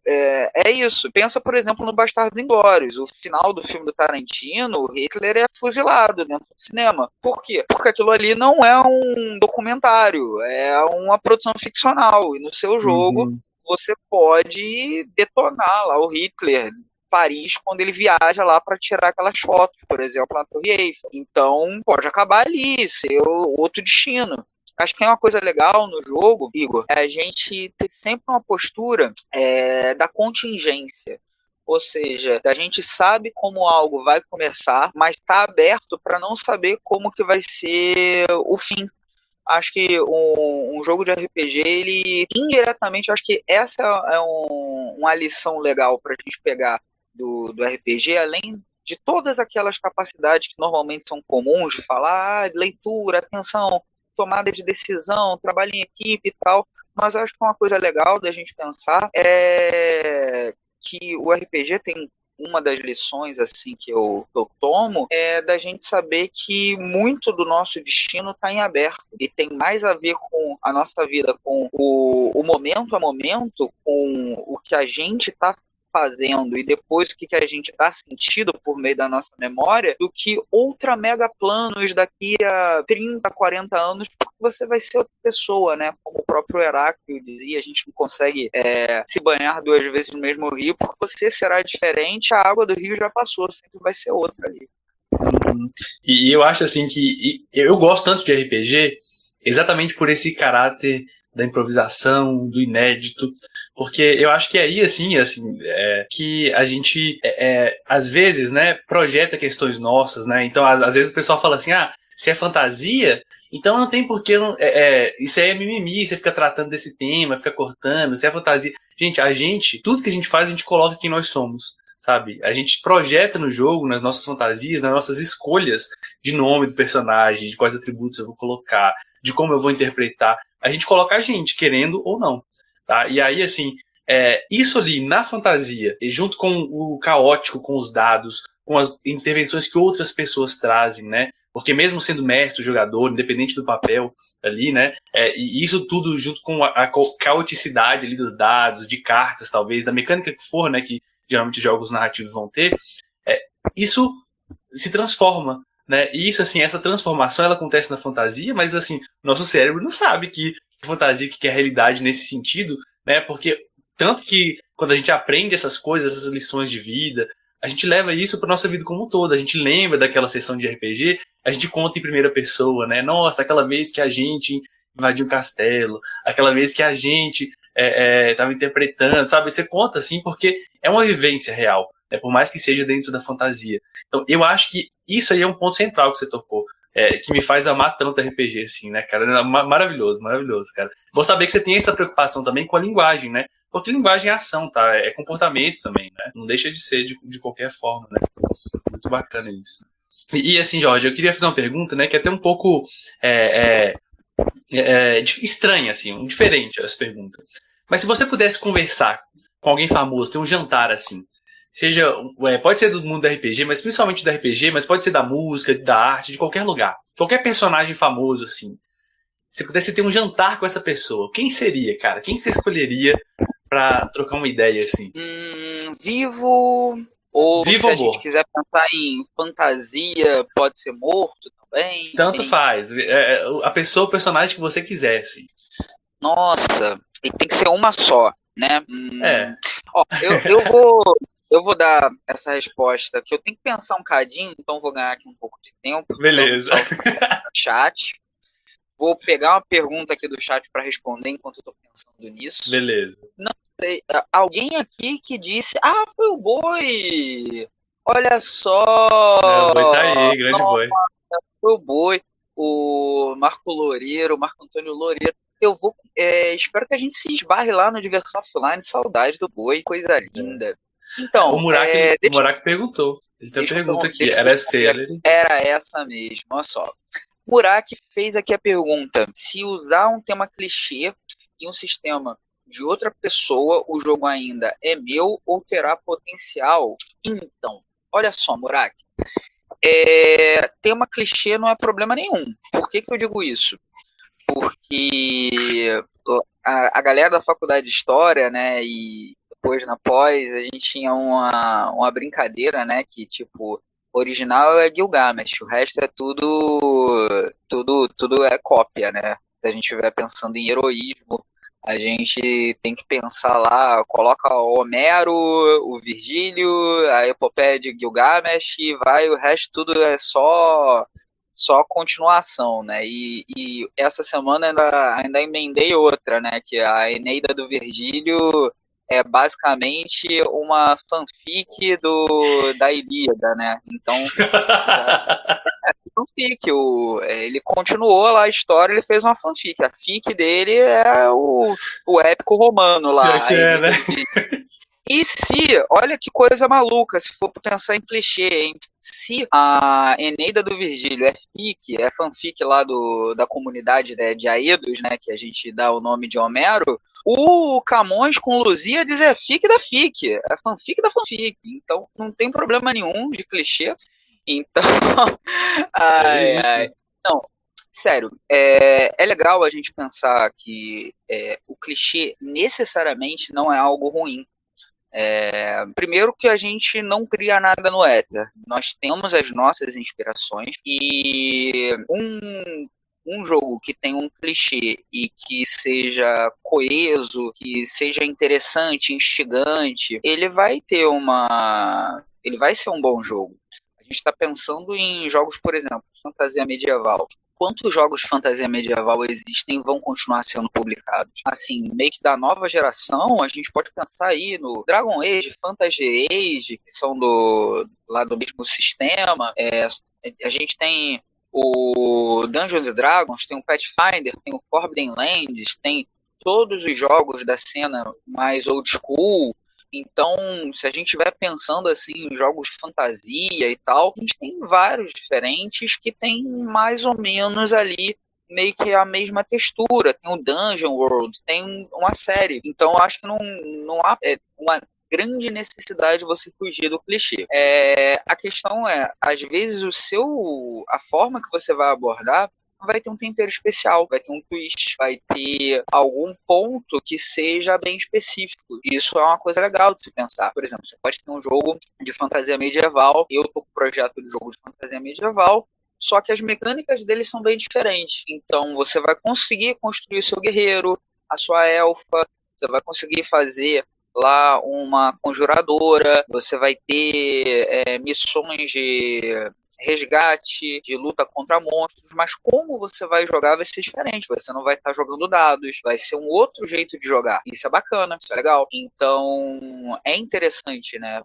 Pensa, por exemplo, no Bastardos Inglórios. O final do filme do Tarantino, o Hitler é fuzilado dentro do cinema. Por quê? Porque aquilo ali não é um documentário, é uma produção ficcional. E no seu jogo, você pode detonar lá o Hitler em Paris quando ele viaja lá para tirar aquelas fotos, por exemplo, na Torre Eiffel. Então, pode acabar ali, ser outro destino. Acho que é uma coisa legal no jogo, Igor, é a gente ter sempre uma postura da contingência. Ou seja, a gente sabe como algo vai começar, mas está aberto para não saber como que vai ser o fim. Acho que um jogo de RPG, ele indiretamente, acho que essa é uma lição legal para a gente pegar do RPG, além de todas aquelas capacidades que normalmente são comuns de falar, leitura, atenção, tomada de decisão, trabalho em equipe e tal, mas eu acho que uma coisa legal da gente pensar é que o RPG tem uma das lições assim que eu tomo é da gente saber que muito do nosso destino está em aberto e tem mais a ver com a nossa vida, com o momento a momento, com o que a gente está fazendo e depois o que a gente dá sentido por meio da nossa memória, do que ultra mega planos daqui a 30, 40 anos, porque você vai ser outra pessoa, né? Como o próprio Heráclito dizia, a gente não consegue se banhar 2 vezes no mesmo rio, porque você será diferente, a água do rio já passou, sempre vai ser outra ali. E eu acho assim que eu gosto tanto de RPG exatamente por esse caráter da improvisação, do inédito, porque eu acho que aí, assim que a gente, às vezes, né, projeta questões nossas, né, então, às vezes o pessoal fala assim, se é fantasia, então não tem porquê, isso aí é mimimi, você fica tratando desse tema, fica cortando, se é fantasia. Gente, tudo que a gente faz, a gente coloca quem nós somos, sabe? A gente projeta no jogo, nas nossas fantasias, nas nossas escolhas de nome do personagem, de quais atributos eu vou colocar, de como eu vou interpretar. A gente coloca a gente, querendo ou não. Tá? E aí, assim, isso ali na fantasia, e junto com o caótico, com os dados, com as intervenções que outras pessoas trazem, né? Porque mesmo sendo mestre, jogador, independente do papel ali, né? E isso tudo junto com a caoticidade ali dos dados, de cartas, talvez, da mecânica que for, né? Que geralmente jogos narrativos vão ter, isso se transforma, né? E isso, assim, essa transformação, ela acontece na fantasia, mas, assim, nosso cérebro não sabe que fantasia, que é realidade nesse sentido, né? Porque tanto que quando a gente aprende essas coisas, essas lições de vida, a gente leva isso para nossa vida como um todo. A gente lembra daquela sessão de RPG, a gente conta em primeira pessoa, né? Nossa, aquela vez que a gente invadiu um castelo, aquela vez que a gente estava interpretando, sabe? Você conta assim porque é uma vivência real, né? Por mais que seja dentro da fantasia. Então, eu acho que isso aí é um ponto central que você tocou, que me faz amar tanto RPG, assim, né, cara? Maravilhoso, maravilhoso, cara. Vou saber que você tem essa preocupação também com a linguagem, né? Porque linguagem é ação, tá? É comportamento também, né? Não deixa de ser de qualquer forma, né? Muito bacana isso. E assim, Jorge, eu queria fazer uma pergunta, né, que é até um pouco estranha, assim, diferente essa pergunta. Mas se você pudesse conversar com alguém famoso, ter um jantar assim, seja, pode ser do mundo da RPG, mas principalmente do RPG, mas pode ser da música, da arte, de qualquer lugar. Qualquer personagem famoso, assim. Se pudesse ter um jantar com essa pessoa, quem seria, cara? Quem você escolheria pra trocar uma ideia, assim? Vivo, ou Vivo se a ou gente morto? quiser pensar em fantasia, pode ser morto também. Tanto faz. A pessoa, o personagem que você quisesse. Nossa, e tem que ser uma só, né? É, Ó, eu vou dar essa resposta que eu tenho que pensar um cadinho, então vou ganhar aqui um pouco de tempo, dando um beleza. salto no chat. Vou pegar uma pergunta aqui do chat para responder enquanto eu estou pensando nisso. Beleza. Não sei, alguém aqui que disse, foi o Boi! Olha O Boi tá só! aí, grande Nossa, Boi. foi o Boi, o Marco Loureiro, o Marco Antônio Loureiro. Eu vou, espero que a gente se esbarre lá no Diversão Offline, saudade do Boi, coisa linda. O Então, Muraki perguntou. Ele tem uma pergunta aqui. deixa eu Era essa responder. Era essa mesmo, olha só. Muraki fez aqui a pergunta: se usar um tema clichê em um sistema de outra pessoa, o jogo ainda é meu ou terá potencial? Então, olha só, Muraki. Tema clichê não é problema nenhum. Por que eu digo isso? Porque a galera da faculdade de História, né, e depois na pós, a gente tinha uma brincadeira, né, que tipo, o original é Gilgamesh, o resto é tudo é cópia, né? Se a gente estiver pensando em heroísmo, a gente tem que pensar lá, coloca o Homero, o Virgílio, a epopeia de Gilgamesh e vai, o resto tudo é só continuação, né? E essa semana ainda emendei outra, né? Que a Eneida do Virgílio é basicamente uma fanfic da Ilíada, né? Então, fanfic, ele continuou lá a história, ele fez uma fanfic. A fic dele é o épico romano Pior lá, que a é, né? Eneida do Virgílio. E se, olha que coisa maluca, se for pensar em clichê, hein? Se a Eneida do Virgílio é fic, é fanfic lá da comunidade, né, de Aedos, né, que a gente dá o nome de Homero, o Camões com Lusíadas é fic da fic, é fanfic da fanfic. Então não tem problema nenhum de clichê. Então, É isso. Não, sério, é legal a gente pensar que o clichê necessariamente não é algo ruim. Primeiro que a gente não cria nada no éter. Nós temos as nossas inspirações e um jogo que tem um clichê e que seja coeso, que seja interessante, instigante, ele vai ser um bom jogo. A gente está pensando em jogos, por exemplo, fantasia medieval. Quantos jogos de fantasia medieval existem e vão continuar sendo publicados? Assim, meio que da nova geração, a gente pode pensar aí no Dragon Age, Fantasy Age, que são lá do mesmo sistema. A gente tem o Dungeons and Dragons, tem o Pathfinder, tem o Forbidden Lands, tem todos os jogos da cena mais old school. Então, se a gente estiver pensando assim em jogos de fantasia e tal, a gente tem vários diferentes que tem mais ou menos ali meio que a mesma textura. Tem o Dungeon World, tem uma série. Então, eu acho que não há uma grande necessidade de você fugir do clichê. A questão às vezes a forma que você vai abordar vai ter um tempero especial, vai ter um twist, vai ter algum ponto que seja bem específico. Isso é uma coisa legal de se pensar. Por exemplo, você pode ter um jogo de fantasia medieval, eu tô com um projeto de jogo de fantasia medieval, só que as mecânicas deles são bem diferentes. Então você vai conseguir construir o seu guerreiro, a sua elfa, você vai conseguir fazer lá uma conjuradora, você vai ter missões de resgate, de luta contra monstros, mas como você vai jogar vai ser diferente. Você não vai estar jogando dados, vai ser um outro jeito de jogar. Isso é bacana, isso é legal. Então, é interessante, né?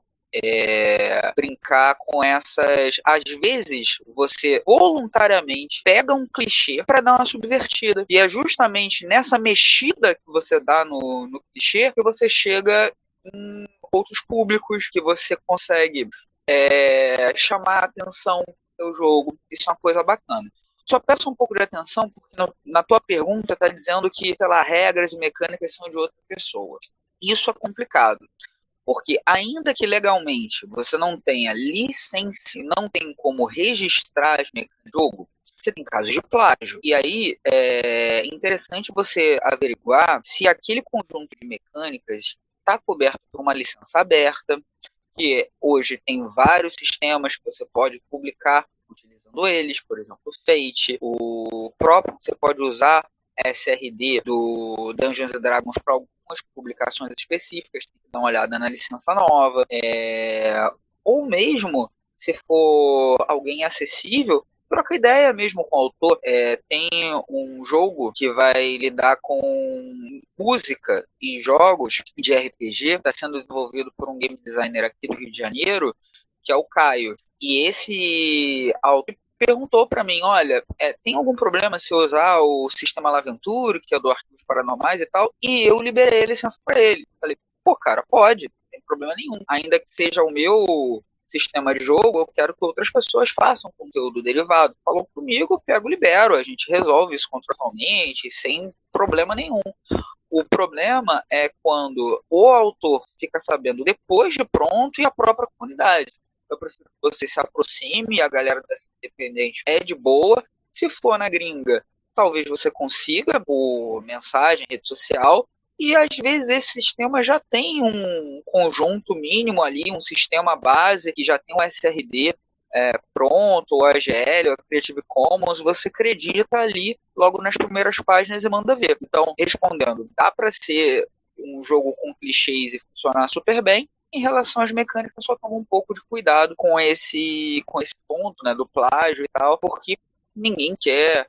Brincar com essas. Às vezes, você voluntariamente pega um clichê para dar uma subvertida. E é justamente nessa mexida que você dá no clichê que você chega em outros públicos, que você consegue chamar a atenção seu jogo. Isso é uma coisa bacana. Só peço um pouco de atenção, porque na tua pergunta está dizendo que, sei lá, regras e mecânicas são de outra pessoa. Isso é complicado. Porque ainda que legalmente você não tenha licença, não tem como registrar as mecânicas do jogo, você tem casos de plágio. E aí é interessante você averiguar se aquele conjunto de mecânicas está coberto por uma licença aberta, que hoje tem vários sistemas que você pode publicar utilizando eles, por exemplo, o Fate, o próprio você pode usar SRD do Dungeons and Dragons para algumas publicações específicas, tem que dar uma olhada na licença nova, ou mesmo, se for alguém acessível, troca ideia mesmo com o autor. Tem um jogo que vai lidar com música e jogos de RPG, está sendo desenvolvido por um game designer aqui do Rio de Janeiro, que é o Caio. E esse autor perguntou para mim, olha, tem algum problema se eu usar o sistema Laventure, que é do Arquivos Paranormais e tal? E eu liberei a licença para ele. Falei, pô, cara, pode, não tem problema nenhum. Ainda que seja o meu sistema de jogo, eu quero que outras pessoas façam conteúdo derivado. Falou comigo, pego, libero, a gente resolve isso contratualmente, sem problema nenhum. O problema é quando o autor fica sabendo depois de pronto e a própria comunidade. Eu prefiro que você se aproxime, a galera da independente é de boa. Se for na gringa, talvez você consiga por mensagem, rede social. E às vezes esse sistema já tem um conjunto mínimo ali, um sistema base que já tem o SRD pronto, o AGL, o Creative Commons, você acredita ali logo nas primeiras páginas e manda ver. Então, respondendo, dá para ser um jogo com clichês e funcionar super bem. Em relação às mecânicas, só toma um pouco de cuidado com esse ponto, né, do plágio e tal, porque ninguém quer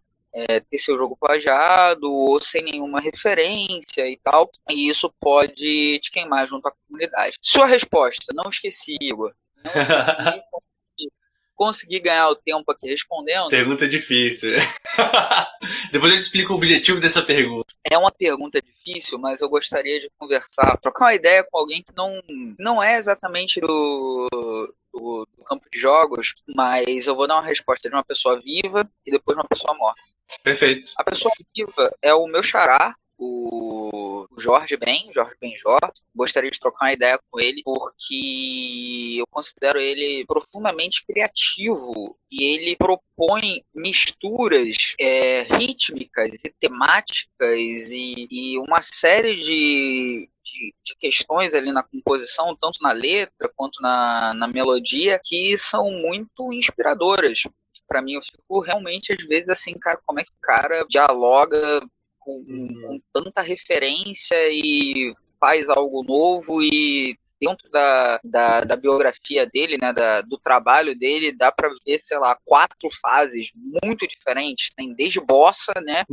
ter seu jogo plagiado ou sem nenhuma referência e tal, e isso pode te queimar junto à comunidade. Sua resposta, não esqueci, Igor. Não esqueci, consegui ganhar o tempo aqui respondendo. Pergunta difícil. Depois eu te explico o objetivo dessa pergunta. É uma pergunta difícil, mas eu gostaria de conversar, trocar uma ideia com alguém que não é exatamente do campo de jogos, mas eu vou dar uma resposta de uma pessoa viva e depois de uma pessoa morta. Perfeito. A pessoa viva é o meu xará, o Jorge Benjor. Gostaria de trocar uma ideia com ele, porque eu considero ele profundamente criativo e ele propõe misturas rítmicas e temáticas e uma série de questões ali na composição, tanto na letra quanto na melodia, que são muito inspiradoras. Pra mim, eu fico realmente, às vezes, assim, cara, como é que o cara dialoga com tanta referência e faz algo novo e dentro da biografia dele, né, do trabalho dele, dá para ver, sei lá, 4 fases muito diferentes. Tem desde bossa, né,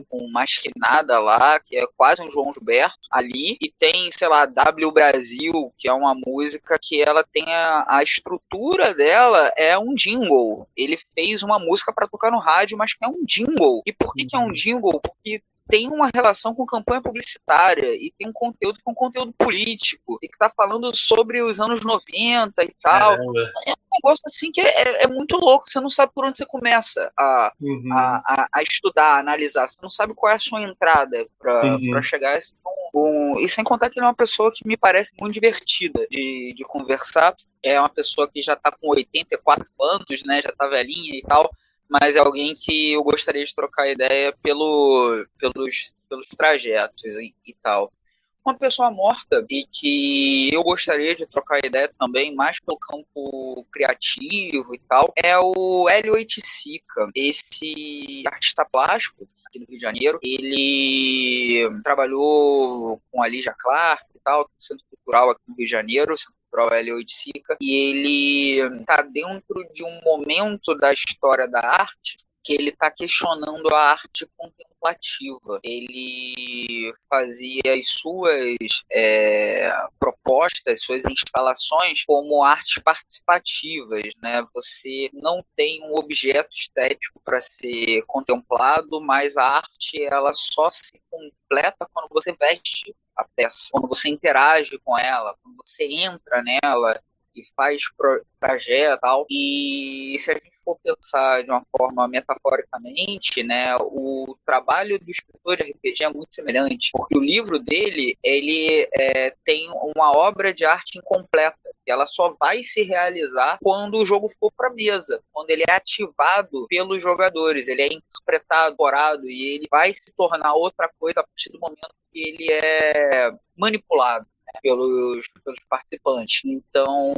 com mais que nada lá, que é quase um João Gilberto ali, e tem, sei lá, W Brasil, que é uma música que ela tem a estrutura dela é um jingle. Ele fez uma música para tocar no rádio, mas que é um jingle. E por que é um jingle? Porque tem uma relação com campanha publicitária e tem um conteúdo com conteúdo político e que tá falando sobre os anos 90 e tal. Caramba. É um negócio assim que é muito louco, você não sabe por onde você começa a estudar, a analisar, você não sabe qual é a sua entrada para chegar a esse ponto. E sem contar que ele é uma pessoa que me parece muito divertida de conversar, é uma pessoa que já tá com 84 anos, né, já tá velhinha e tal, mas é alguém que eu gostaria de trocar ideia pelos trajetos e tal. Uma pessoa morta e que eu gostaria de trocar ideia também, mais pelo campo criativo e tal, é o Hélio Oiticica. Esse artista plástico aqui do Rio de Janeiro, ele trabalhou com a Lígia Clark e tal, no Centro Cultural aqui no Rio de Janeiro, Hélio Oiticica, e ele está dentro de um momento da história da arte que ele está questionando a arte contemplativa. Ele fazia as suas propostas, suas instalações como artes participativas, né? Você não tem um objeto estético para ser contemplado, mas a arte ela só se completa quando você veste a peça, quando você interage com ela, quando você entra nela e faz projeto e tal. E se a gente for pensar de uma forma metaforicamente, né, o trabalho do escritor de RPG é muito semelhante, porque o livro dele, ele tem uma obra de arte incompleta, e ela só vai se realizar quando o jogo for para mesa, quando ele é ativado pelos jogadores, ele é interpretado, decorado, e ele vai se tornar outra coisa a partir do momento que ele é manipulado pelos participantes. Então,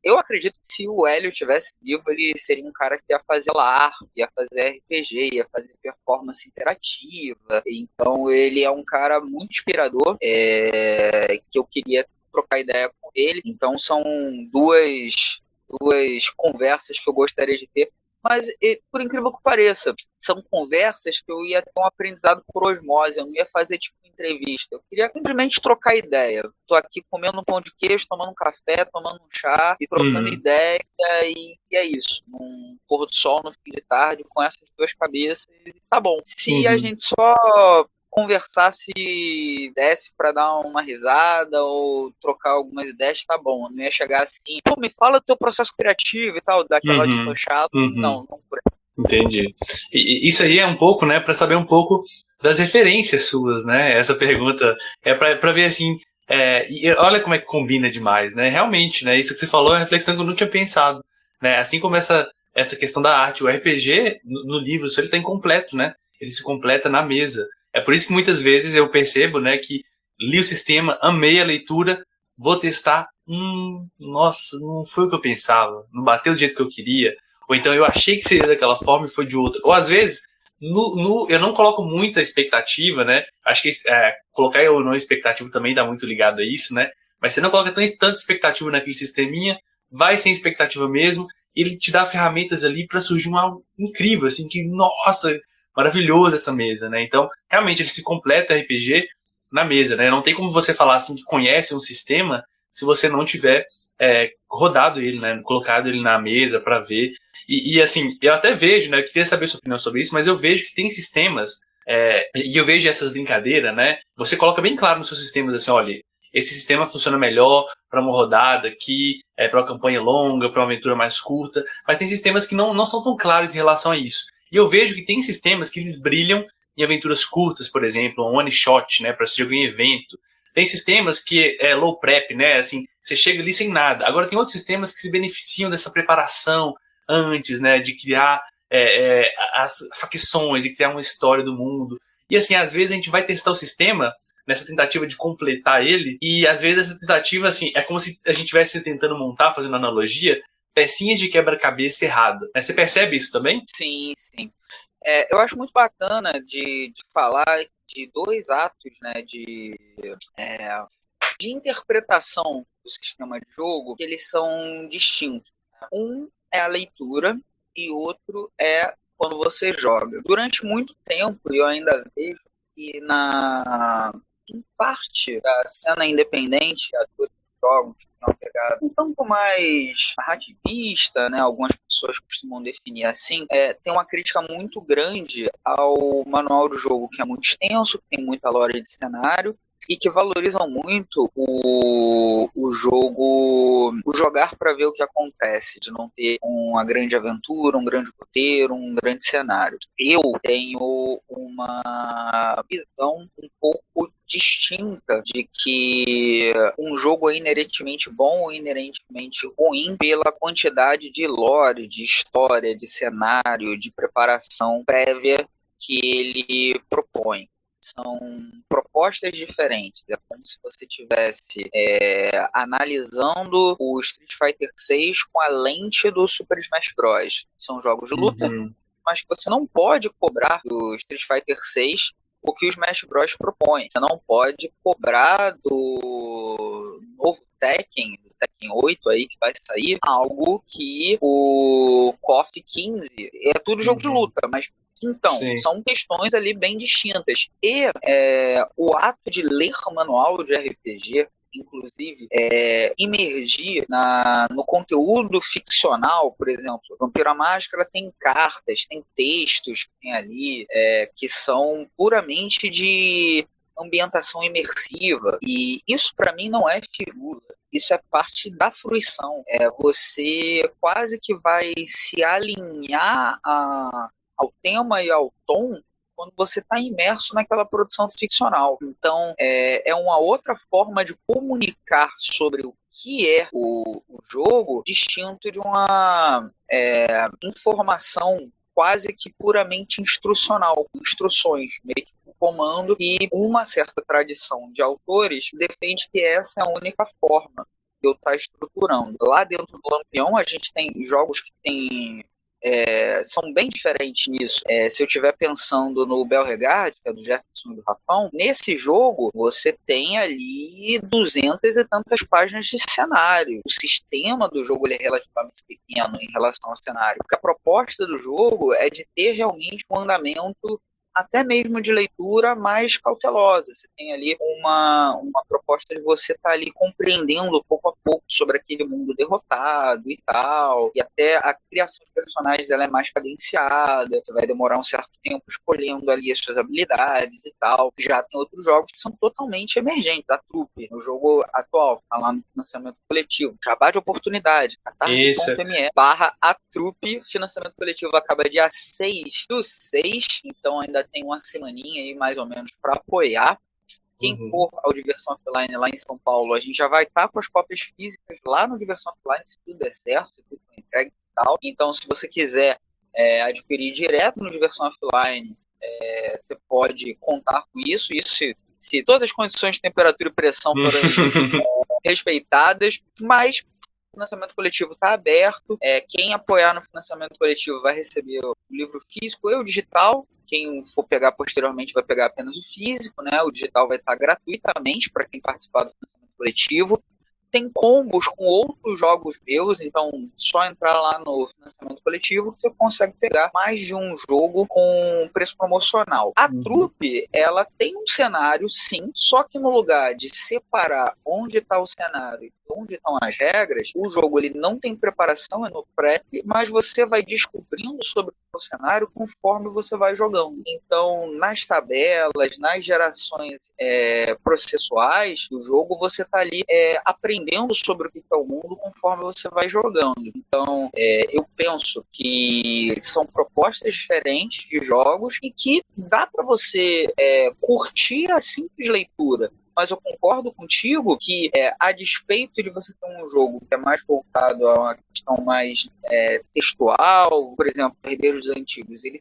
eu acredito que se o Hélio tivesse vivo, ele seria um cara que ia fazer LARP, ia fazer RPG, ia fazer performance interativa. Então, ele é um cara muito inspirador, que eu queria trocar ideia com ele. Então, são duas conversas que eu gostaria de ter. Mas, por incrível que pareça, são conversas que eu ia ter um aprendizado por osmose, eu não ia fazer tipo entrevista. Eu queria simplesmente trocar ideia. Estou aqui comendo um pão de queijo, tomando um café, tomando um chá e trocando ideia, e é isso. Num pôr do sol no fim de tarde, com essas duas cabeças, tá bom. Se a gente só conversasse, desse para dar uma risada ou trocar algumas ideias, tá bom. Eu não ia chegar assim, pô, me fala do teu processo criativo e tal, daquela tipo chato. Não por aí. Entendi. E isso aí é um pouco, né, para saber um pouco das referências suas, né? Essa pergunta é para ver assim, e olha como é que combina demais, né? Realmente, né? Isso que você falou é uma reflexão que eu não tinha pensado, né? Assim como essa questão da arte, o RPG no livro, isso ele tá incompleto, né? Ele se completa na mesa. É por isso que muitas vezes eu percebo, né, que li o sistema, amei a leitura, vou testar, nossa, não foi o que eu pensava, não bateu do jeito que eu queria. Ou então eu achei que seria daquela forma e foi de outra. Ou às vezes, eu não coloco muita expectativa, né? Acho que colocar ou não expectativa também dá muito ligado a isso, né? Mas você não coloca tanta expectativa naquele sisteminha, vai sem expectativa mesmo, e ele te dá ferramentas ali para surgir um algo incrível, assim, que, nossa, maravilhoso essa mesa, né? Então, realmente, ele se completa o RPG na mesa, né? Não tem como você falar assim que conhece um sistema se você não tiver rodado ele, né? Colocado ele na mesa para ver. E assim, eu até vejo, né? Eu queria saber a sua opinião sobre isso, mas eu vejo que tem sistemas, e eu vejo essas brincadeiras, né? Você coloca bem claro nos seus sistemas assim, olha, esse sistema funciona melhor para uma rodada aqui, para uma campanha longa, para uma aventura mais curta, mas tem sistemas que não são tão claros em relação a isso. E eu vejo que tem sistemas que eles brilham em aventuras curtas, por exemplo, um one shot, né, para se jogar em evento. Tem sistemas que é low prep, né, assim, você chega ali sem nada. Agora tem outros sistemas que se beneficiam dessa preparação antes, né, de criar as facções e criar uma história do mundo. E assim, às vezes a gente vai testar o sistema nessa tentativa de completar ele, e às vezes essa tentativa, assim, é como se a gente estivesse tentando montar, fazendo analogia, pecinhas de quebra-cabeça errada. Você percebe isso também? Sim. Eu acho muito bacana de falar de dois atos, né, de interpretação do sistema de jogo, que eles são distintos. Um é a leitura e outro é quando você joga. Durante muito tempo, eu ainda vejo que em parte da cena independente, atores de jogos que têm uma pegada um pouco mais narrativista, né? Algumas pessoas costumam definir assim, tem uma crítica muito grande ao manual do jogo, que é muito extenso, que tem muita lore de cenário, e que valorizam muito o jogo, o jogar para ver o que acontece, de não ter uma grande aventura, um grande roteiro, um grande cenário. Eu tenho uma visão um pouco distinta de que um jogo é inerentemente bom ou inerentemente ruim pela quantidade de lore, de história, de cenário, de preparação prévia que ele propõe. São propostas diferentes. É como se você estivesse analisando o Street Fighter 6 com a lente do Super Smash Bros. São jogos de luta, mas você não pode cobrar do Street Fighter 6 o que o Smash Bros. Propõe. Você não pode cobrar do novo Tekken, do Tekken 8 aí que vai sair, algo que o KOF 15 é tudo jogo de luta, mas então, sim, são questões ali bem distintas. E o ato de ler manual de RPG, inclusive, imergir no conteúdo ficcional, por exemplo, Vampiro Máscara tem cartas, tem textos que tem ali, que são puramente de ambientação imersiva. E isso, para mim, não é firula. Isso é parte da fruição. Você quase que vai se alinhar ao tema e ao tom quando você está imerso naquela produção ficcional. Então, é uma outra forma de comunicar sobre o que é o jogo, distinto de uma informação quase que puramente instrucional, com instruções, meio que um comando, e uma certa tradição de autores defende que essa é a única forma de eu estar estruturando. Lá dentro do Lampião, a gente tem jogos que são bem diferentes nisso. Se eu estiver pensando no Belregard, que é do Jefferson e do Rafão, nesse jogo você tem ali 200 e tantas páginas de cenário. O sistema do jogo ele é relativamente pequeno em relação ao cenário, porque a proposta do jogo é de ter realmente um andamento até mesmo de leitura mais cautelosa. Você tem ali uma proposta de você estar ali compreendendo pouco a pouco sobre aquele mundo derrotado e tal, e até a criação de personagens ela é mais cadenciada, você vai demorar um certo tempo escolhendo ali as suas habilidades e tal. Já tem outros jogos que são totalmente emergentes, a Trupe, no jogo atual, tá lá no financiamento coletivo, jabá de oportunidade, catarse.me/a Trupe, financiamento coletivo acaba dia 6/6, então ainda tem uma semaninha aí mais ou menos para apoiar. Quem for ao Diversão Offline lá em São Paulo, a gente já vai estar com as cópias físicas lá no Diversão Offline, se tudo der certo, se tudo for entregue e tal. Então, se você quiser adquirir direto no Diversão Offline, você pode contar com isso. Se todas as condições de temperatura e pressão forem respeitadas, mas o financiamento coletivo está aberto. Quem apoiar no financiamento coletivo vai receber o livro físico e o digital. Quem for pegar posteriormente vai pegar apenas o físico, né? O digital vai estar gratuitamente para quem participar do financiamento coletivo. Tem combos com outros jogos meus, então só entrar lá no financiamento coletivo que você consegue pegar mais de um jogo com preço promocional. A Trupe, ela tem um cenário, sim, só que no lugar de separar onde está o cenário e onde estão as regras, o jogo ele não tem preparação, é no prep, mas você vai descobrindo sobre o cenário conforme você vai jogando. Então, nas tabelas, nas gerações processuais do jogo, você está ali aprendendo sobre o que é o mundo conforme você vai jogando. Então, eu penso que são propostas diferentes de jogos e que dá para você curtir a simples leitura. Mas eu concordo contigo que, a despeito de você ter um jogo que é mais voltado a uma questão mais textual, por exemplo, Herdeiros Antigos, ele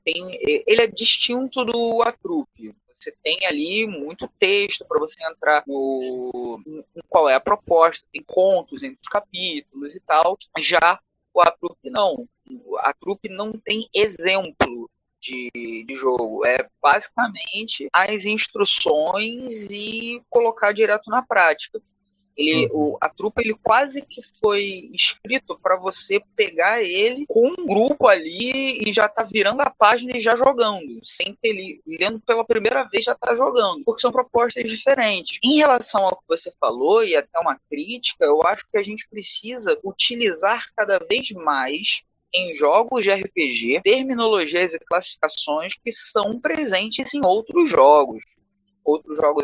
é distinto do A Trupe. Você tem ali muito texto para você entrar em qual é a proposta, tem contos entre os capítulos e tal. Já o A Trupe não. A Trupe não tem exemplo de jogo. É basicamente as instruções e colocar direto na prática. A Trupe ele quase que foi escrito para você pegar ele com um grupo ali e já tá virando a página e já jogando, sem ter lendo pela primeira vez já tá jogando, porque são propostas diferentes. Em relação ao que você falou e até uma crítica, eu acho que a gente precisa utilizar cada vez mais em jogos de RPG terminologias e classificações que são presentes em outros jogos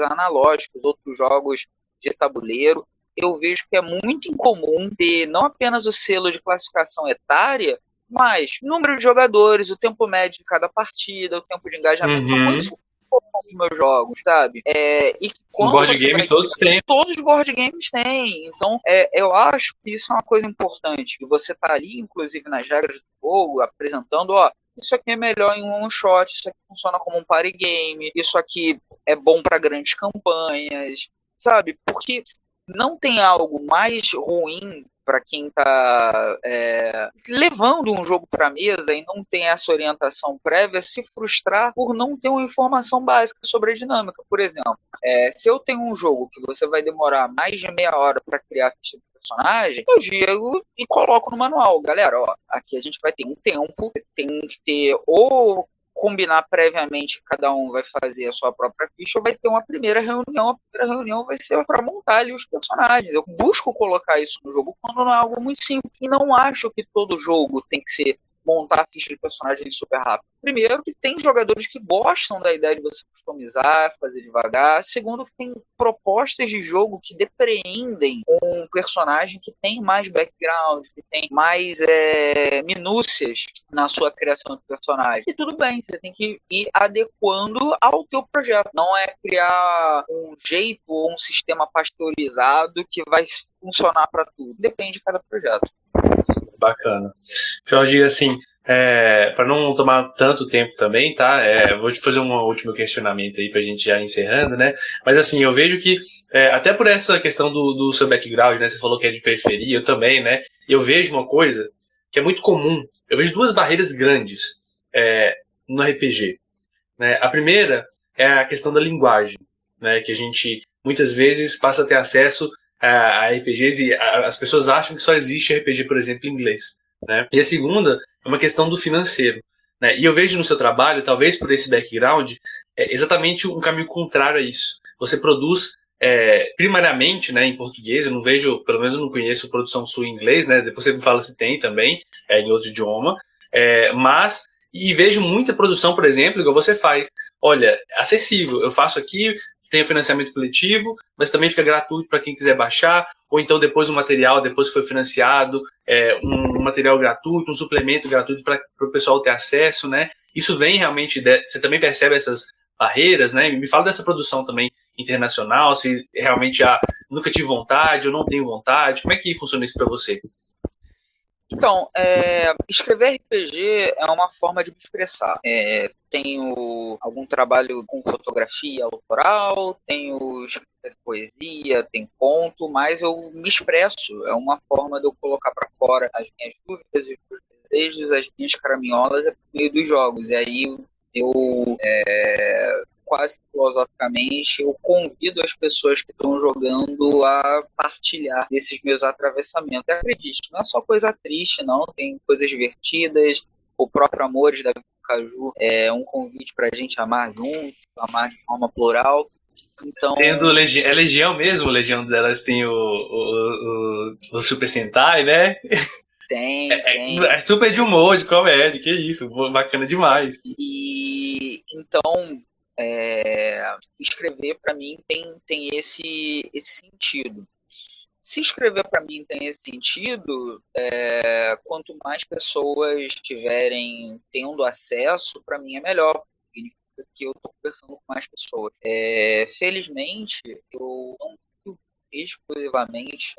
analógicos, outros jogos de tabuleiro. Eu vejo que é muito incomum ter não apenas o selo de classificação etária, mas número de jogadores, o tempo médio de cada partida, o tempo de engajamento, são muito comuns nos meus jogos, sabe? E quando board game todos têm. Todos os board games têm. Então, eu acho que isso é uma coisa importante, que você tá ali, inclusive nas regras do jogo, apresentando, isso aqui é melhor em um one shot, isso aqui funciona como um party game, isso aqui é bom para grandes campanhas, sabe? Porque não tem algo mais ruim para quem está levando um jogo para a mesa e não tem essa orientação prévia, se frustrar por não ter uma informação básica sobre a dinâmica. Por exemplo, se eu tenho um jogo que você vai demorar mais de meia hora para criar a ficha do personagem, eu digo e coloco no manual. Galera, aqui a gente vai ter um tempo, tem que ter ou combinar previamente, cada um vai fazer a sua própria ficha, ou vai ter uma primeira reunião. A primeira reunião vai ser para montar ali os personagens. Eu busco colocar isso no jogo quando não é algo muito simples. E não acho que todo jogo tem que ser montar a ficha de personagem super rápido? Primeiro, que tem jogadores que gostam da ideia de você customizar, fazer devagar. Segundo, que tem propostas de jogo que depreendem um personagem que tem mais background, que tem mais minúcias na sua criação de personagem. E tudo bem, você tem que ir adequando ao teu projeto. Não é criar um jeito ou um sistema pasteurizado que vai funcionar para tudo. Depende de cada projeto. Bacana. Jorge, assim, para não tomar tanto tempo também, tá? Vou te fazer um último questionamento aí pra gente já encerrando, né? Mas assim, eu vejo que, até por essa questão do seu background, né? Você falou que é de periferia, eu também, né? Eu vejo uma coisa que é muito comum. Eu vejo duas barreiras grandes no RPG, né? A primeira é a questão da linguagem, né? Que a gente muitas vezes passa a ter acesso a RPGs e as pessoas acham que só existe RPG, por exemplo, em inglês, né? E a segunda é uma questão do financeiro, né? E eu vejo no seu trabalho, talvez por esse background, exatamente um caminho contrário a isso. Você produz primariamente, né, em português. Eu não vejo, pelo menos eu não conheço produção sua em inglês, né? Depois você me fala se tem também em outro idioma, mas e vejo muita produção, por exemplo, igual você faz. Olha, acessível, eu faço aqui, tem o financiamento coletivo, mas também fica gratuito para quem quiser baixar, ou então depois o material, depois que foi financiado, um material gratuito, um suplemento gratuito para o pessoal ter acesso, né? Isso vem realmente, você também percebe essas barreiras, né? Me fala dessa produção também internacional, se realmente nunca tive vontade, ou não tenho vontade, como é que funciona isso para você? Então, escrever RPG é uma forma de me expressar. Tenho algum trabalho com fotografia autoral, tenho poesia, tem conto, mas eu me expresso. É uma forma de eu colocar para fora as minhas dúvidas, os desejos, as minhas caraminholas por meio dos jogos. E aí eu quase filosoficamente, eu convido as pessoas que estão jogando a partilhar desses meus atravessamentos. E acredite, não é só coisa triste, não. Tem coisas divertidas. O próprio Amores da Caju é um convite para a gente amar junto, amar de forma plural. Então, É Legião mesmo, Legião delas tem o Super Sentai, né? tem. É super de humor, de comédia, que isso, bacana demais. E então, escrever para mim tem esse sentido. Se escrever para mim tem esse sentido, quanto mais pessoas estiverem tendo acesso, para mim é melhor. Significa que eu estou conversando com mais pessoas. Felizmente, eu não vivo exclusivamente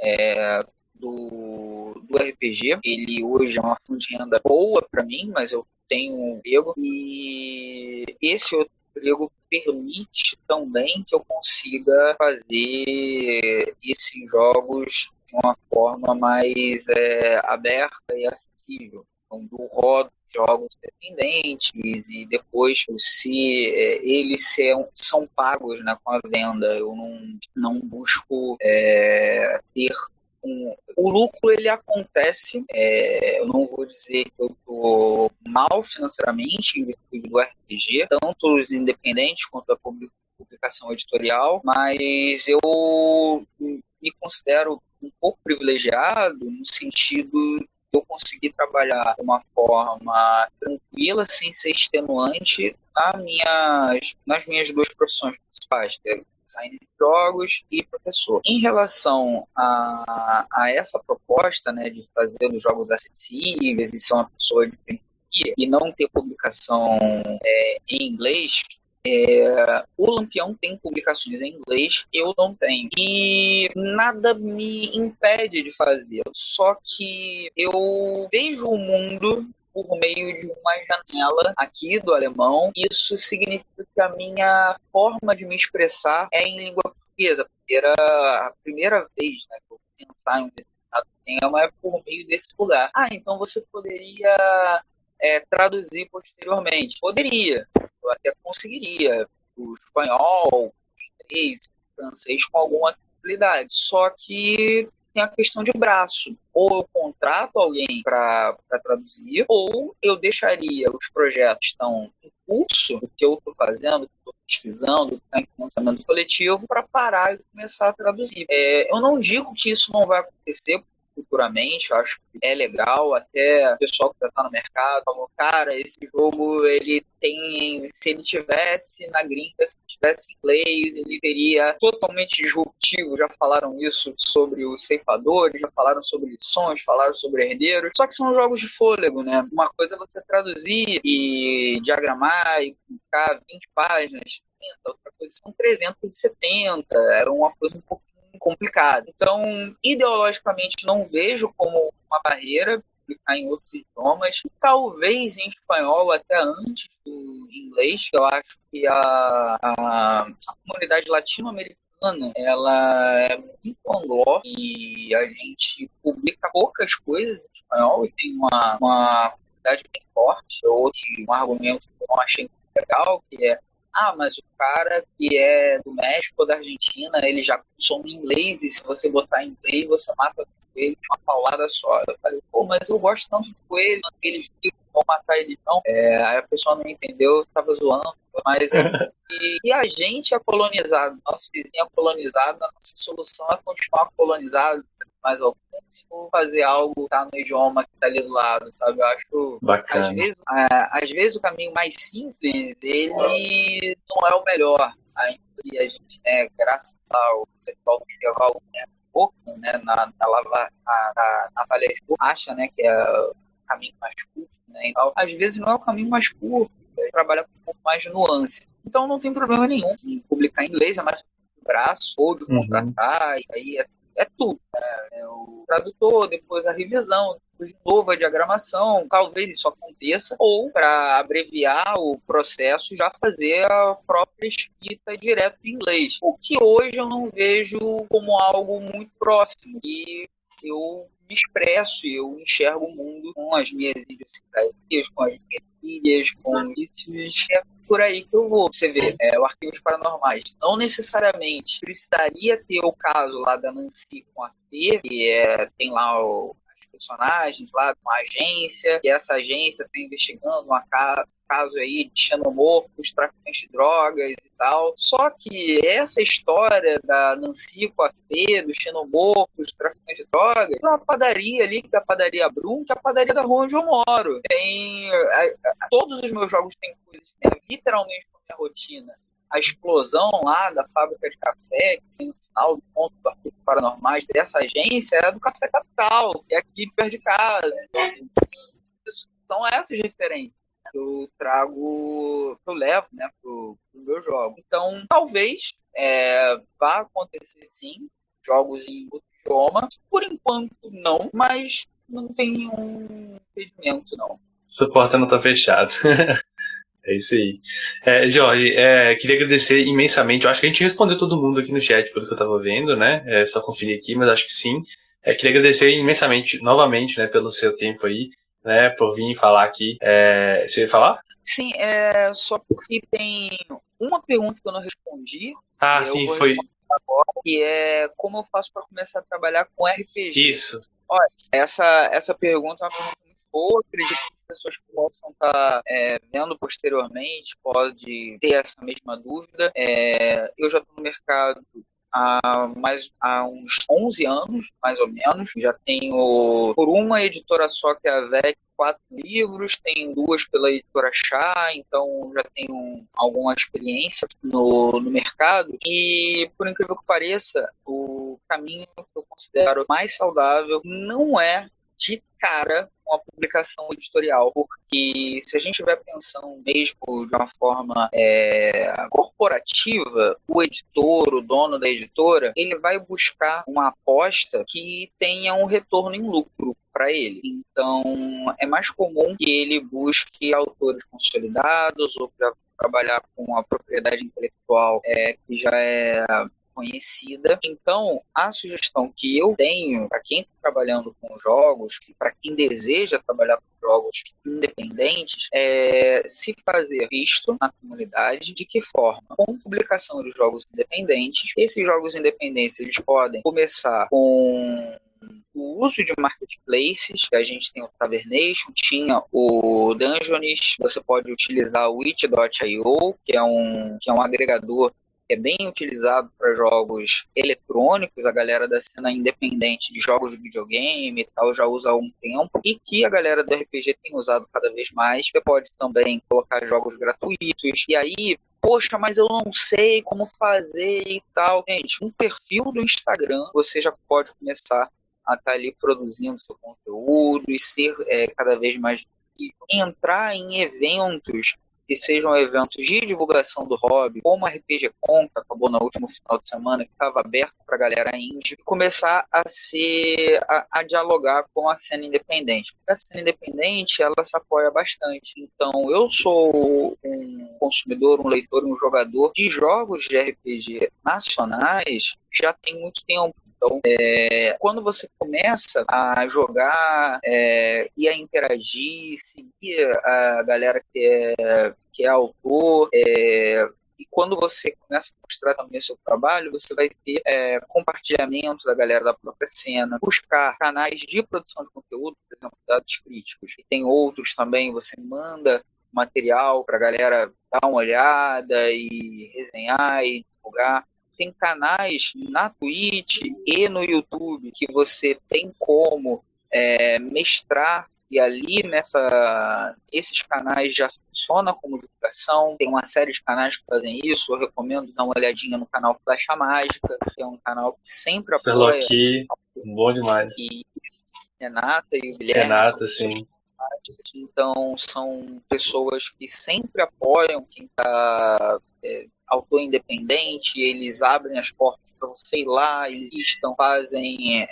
do RPG. Ele hoje é uma fonte de renda boa para mim, mas eu tenho um emprego e esse outro emprego permite também que eu consiga fazer esses jogos de uma forma mais aberta e acessível. Então, eu rodo jogos independentes e depois, se eles são pagos, né, com a venda, eu não busco ter o lucro. Ele acontece, eu não vou dizer que eu estou mal financeiramente em virtude do RPG, tanto os independentes quanto a publicação editorial, mas eu me considero um pouco privilegiado no sentido de eu conseguir trabalhar de uma forma tranquila, sem ser extenuante, nas minhas duas profissões principais, que é design de jogos e professor. Em relação a essa proposta, né, de fazer os jogos acessíveis e ser uma pessoa de periferia e não ter publicação em inglês, o Lampião tem publicações em inglês, eu não tenho. E nada me impede de fazer. Só que eu vejo o mundo por meio de uma janela aqui do alemão. Isso significa que a minha forma de me expressar é em língua portuguesa. A primeira vez, né, que eu pensar em um determinado tema é por meio desse lugar. Então você poderia traduzir posteriormente. Poderia. Eu até conseguiria o espanhol, o inglês, o francês com alguma facilidade. Só que tem a questão de braço. Ou eu contrato alguém para traduzir, ou eu deixaria os projetos que estão em curso, o que eu estou fazendo, o que estou pesquisando, o que está em financiamento coletivo, para parar e começar a traduzir. Eu não digo que isso não vai acontecer, futuramente, eu acho que é legal, até o pessoal que já está no mercado falou, cara, esse jogo, ele tem, se ele tivesse na gringa, se tivesse em inglês, ele seria totalmente disruptivo, já falaram isso sobre os ceifadores, já falaram sobre lições, falaram sobre herdeiros, só que são jogos de fôlego, né? Uma coisa é você traduzir e diagramar e publicar 20 páginas, outra coisa são 370, era uma coisa um pouco complicada. Então, ideologicamente, não vejo como uma barreira publicar em outros idiomas, talvez em espanhol até antes do inglês, que eu acho que a comunidade latino-americana ela é muito anglo e a gente publica poucas coisas em espanhol e tem uma comunidade bem forte. Outro um argumento que eu não achei muito legal, que é mas o cara que é do México ou da Argentina, ele já consome inglês, e se você botar em inglês, você mata ele de uma paulada só. Eu falei, mas eu gosto tanto de coelho, eles vão matar ele não. Aí a pessoa não entendeu, eu tava zoando, mas e a gente é colonizado, nosso vizinho é colonizado, a nossa solução é continuar colonizado, mas algum se for fazer algo tá no idioma que tá ali do lado, sabe? Eu acho Bacana. Às vezes o caminho mais simples, ele não é o melhor. A gente, graças ao pessoal medieval, pouco, né, na Valesco, acha, né, que é o caminho mais curto, né? Então, às vezes não é o caminho mais curto, trabalha com um pouco mais de nuance. Então não tem problema nenhum em publicar em inglês, é mais do braço, ou de contratar, e aí é tudo, né? O tradutor, depois a revisão, depois de novo a diagramação, talvez isso aconteça, ou para abreviar o processo, já fazer a própria escrita direto em inglês, o que hoje eu não vejo como algo muito próximo, e eu me expresso, eu enxergo o mundo com as minhas idiosincrasias, com as minhas ilhas, com isso, é por aí que eu vou. Você vê, o Arquivos Paranormais não necessariamente precisaria ter o caso lá da Nancy com a Fê, que tem lá as personagens lá de uma agência, e essa agência está investigando caso aí de xenomorfos, traficantes de drogas e tal. Só que essa história da Nancy com a Fê, dos xenomorfos, traficantes de drogas, é uma padaria ali, que é a padaria Brum, que é a padaria da rua onde eu moro. Todos os meus jogos têm coisas que tem literalmente com a minha rotina. A explosão lá da fábrica de café, que tem no final do ponto do Arquivos Paranormais dessa agência, é do Café Capital, que é aqui perto de casa. Então, são essas referências que eu levo, né, pro meu jogo. Então, talvez vá acontecer sim, jogos em outro idioma. Por enquanto, não, mas não tem um impedimento, não. Sua porta não tá fechada. É isso aí. Jorge, queria agradecer imensamente. Eu acho que a gente respondeu todo mundo aqui no chat, pelo que eu estava vendo, né? Só conferir aqui, mas acho que sim. Queria agradecer imensamente, novamente, né, pelo seu tempo aí, né, por vir falar aqui. Você ia falar? Sim, só porque tem uma pergunta que eu não respondi. Sim, foi. Agora, que é como eu faço para começar a trabalhar com RPG. Isso. Olha, essa pergunta é uma pergunta muito boa. Acredito que as pessoas que possam estar vendo posteriormente pode ter essa mesma dúvida. Eu já estou no mercado há uns 11 anos, mais ou menos. Já tenho, por uma editora só, que é a VEC, 4 livros, tenho 2 pela editora Chá, então já tenho alguma experiência no mercado. E, por incrível que pareça, o caminho que eu considero mais saudável não é de cara uma publicação editorial, porque se a gente estiver pensando mesmo de uma forma corporativa, o editor, o dono da editora, ele vai buscar uma aposta que tenha um retorno em lucro para ele. Então, é mais comum que ele busque autores consolidados ou para trabalhar com a propriedade intelectual que já é conhecida. Então, a sugestão que eu tenho para quem está trabalhando com jogos, para quem deseja trabalhar com jogos independentes, é se fazer visto na comunidade. De que forma? Com publicação de jogos independentes. Esses jogos independentes, eles podem começar com o uso de marketplaces, que a gente tem o Tavernation, tinha o Dungeons, você pode utilizar o It.io, que é um agregador que é bem utilizado para jogos eletrônicos, a galera da cena independente de jogos de videogame e tal já usa há um tempo, e que a galera do RPG tem usado cada vez mais. Você pode também colocar jogos gratuitos, e aí, poxa, mas eu não sei como fazer e tal. Gente, um perfil do Instagram, você já pode começar a estar ali produzindo seu conteúdo e ser cada vez mais entrar em eventos que sejam eventos de divulgação do hobby, como a RPG Con, que acabou no último final de semana, que estava aberto para a galera indie, e começar a dialogar com a cena independente. Porque a cena independente, ela se apoia bastante. Então, eu sou um consumidor, um leitor, um jogador de jogos de RPG nacionais já tem muito tempo. Então, quando você começa a jogar e a interagir, seguir a galera que é autor, e quando você começa a mostrar também o seu trabalho, você vai ter compartilhamento da galera da própria cena, buscar canais de produção de conteúdo, por exemplo, dados críticos. E tem outros também, você manda material para a galera dar uma olhada e resenhar e divulgar. Tem canais na Twitch e no YouTube que você tem como mestrar, e ali esses canais já funcionam como divulgação. Tem uma série de canais que fazem isso. Eu recomendo dar uma olhadinha no canal Flecha Mágica, que é um canal que sempre apoia. Aqui, bom demais. E Renata e o Guilherme. Renata, sim. Então, são pessoas que sempre apoiam quem está autor independente, eles abrem as portas para você ir lá, eles estão, fazem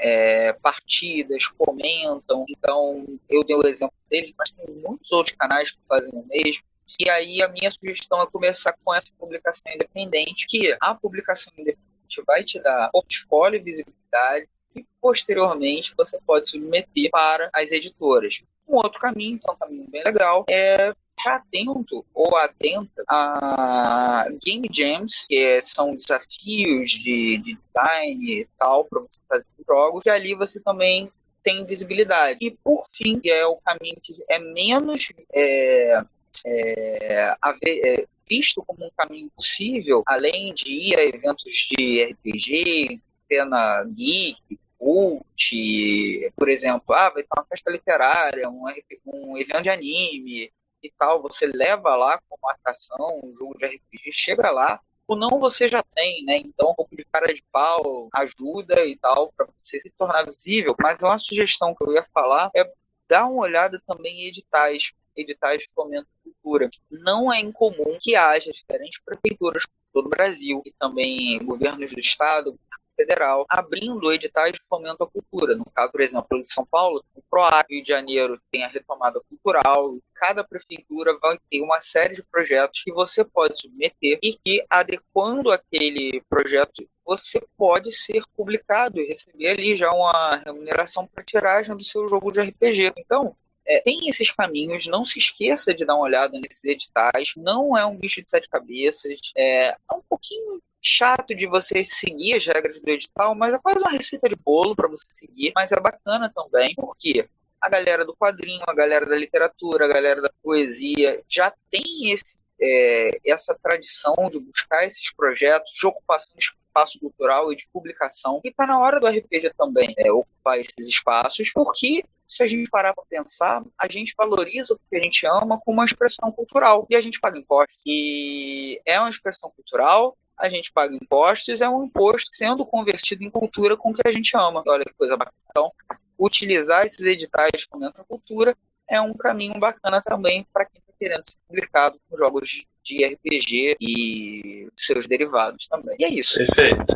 partidas, comentam. Então, eu dei o exemplo deles, mas tem muitos outros canais que fazem o mesmo. E aí a minha sugestão é começar com essa publicação independente, que a publicação independente vai te dar portfólio e visibilidade, e posteriormente você pode submeter para as editoras. Um outro caminho, que é um caminho bem legal, é ficar atento ou atenta a Game Jams, que são desafios de design e tal, para você fazer jogos, e ali você também tem visibilidade. E por fim, que é o caminho que é menos visto como um caminho possível, além de ir a eventos de RPG, cena geek, cult, por exemplo, vai ter uma festa literária, um evento de anime e tal, você leva lá como atração um jogo de RPG, chega lá, ou não você já tem, né? Então, um pouco de cara de pau ajuda e tal, para você se tornar visível. Mas uma sugestão que eu ia falar é dar uma olhada também em editais de fomento de cultura. Não é incomum que haja diferentes prefeituras por todo o Brasil e também governos do estado, federal, abrindo editais de fomento à cultura. No caso, por exemplo, de São Paulo, o PROAC, Rio de Janeiro tem a retomada cultural, cada prefeitura vai ter uma série de projetos que você pode submeter e que, adequando aquele projeto, você pode ser publicado e receber ali já uma remuneração para tiragem do seu jogo de RPG. Então, tem esses caminhos, não se esqueça de dar uma olhada nesses editais, não é um bicho de sete cabeças, é um pouquinho chato de você seguir as regras do edital, mas é quase uma receita de bolo para você seguir, mas é bacana também, porque a galera do quadrinho, a galera da literatura, a galera da poesia já tem essa tradição de buscar esses projetos de ocupação de espaço cultural e de publicação, e está na hora do RPG também ocupar esses espaços, porque se a gente parar para pensar, a gente valoriza o que a gente ama como uma expressão cultural, e a gente paga impostos, e é uma expressão cultural, a gente paga impostos, é um imposto sendo convertido em cultura com o que a gente ama. Olha que coisa bacana. Então, utilizar esses editais de fomento à cultura é um caminho bacana também para quem está querendo ser publicado com jogos de RPG e seus derivados também. E é isso. Perfeito.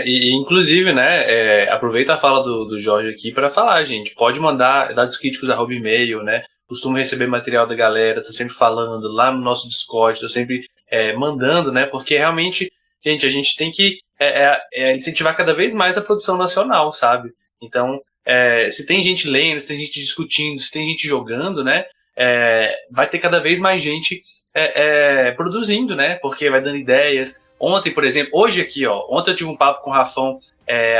Inclusive, né, aproveita a fala do Jorge aqui para falar, gente. Pode mandar dados críticos @e-mail, né? Costumo receber material da galera, tô sempre falando lá no nosso Discord, tô sempre mandando, né? Porque realmente, gente, a gente tem que incentivar cada vez mais a produção nacional, sabe? Então, se tem gente lendo, se tem gente discutindo, se tem gente jogando, né? Vai ter cada vez mais gente produzindo, né? Porque vai dando ideias. Ontem, por exemplo, ontem eu tive um papo com o Rafão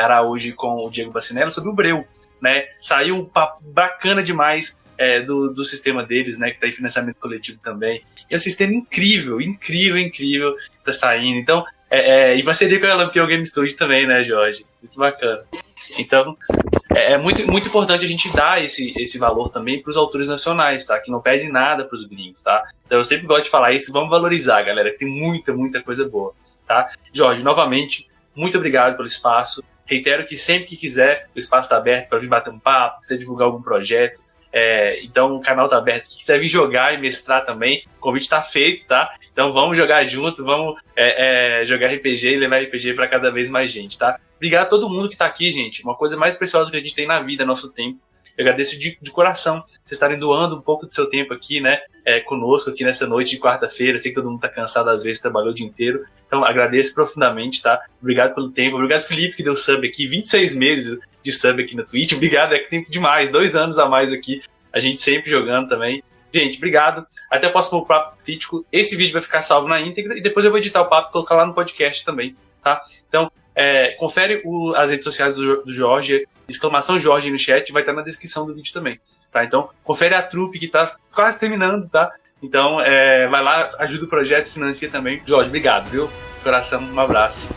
Araújo e com o Diego Bacinello sobre o Breu, né? Saiu um papo bacana demais do sistema deles, né? Que tá em financiamento coletivo também. E é um sistema incrível que tá saindo. Então, E parceria com a Lampião Game Studio também, né, Jorge? Muito bacana. Então, é muito, muito importante a gente dar esse valor também para os autores nacionais, tá? Que não pedem nada para os gringos, tá? Então eu sempre gosto de falar isso, vamos valorizar, galera, que tem muita, muita coisa boa, tá? Jorge, novamente, muito obrigado pelo espaço. Reitero que sempre que quiser, o espaço está aberto para vir bater um papo, quiser divulgar algum projeto. Então o canal tá aberto. Quem quiser vir jogar e mestrar também, o convite tá feito, tá? Então vamos jogar juntos, vamos jogar RPG e levar RPG para cada vez mais gente, tá? Obrigado a todo mundo que tá aqui, gente. Uma coisa mais preciosa que a gente tem na vida, nosso tempo. Eu agradeço de coração vocês estarem doando um pouco do seu tempo aqui, né? Conosco aqui nessa noite de quarta-feira. Sei que todo mundo tá cansado às vezes, trabalhou o dia inteiro. Então agradeço profundamente, tá? Obrigado pelo tempo. Obrigado, Felipe, que deu sub aqui. 26 meses de sub aqui na Twitch. Obrigado, que tempo demais. 2 anos a mais aqui. A gente sempre jogando também. Gente, obrigado. Até o próximo Papo Crítico. Esse vídeo vai ficar salvo na íntegra e depois eu vou editar o papo e colocar lá no podcast também, tá? Então, confere as redes sociais do Jorge, exclamação Jorge no chat, vai estar na descrição do vídeo também, tá? Então, confere a trupe que tá quase terminando, tá? Então, vai lá, ajuda o projeto, financia também. Jorge, obrigado, viu? Coração, um abraço.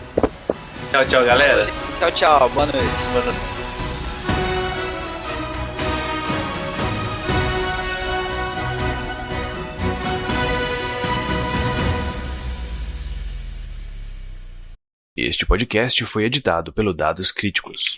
Tchau, tchau, galera. Tchau, tchau. Boa noite. Boa noite. Este podcast foi editado pelo Dados Críticos.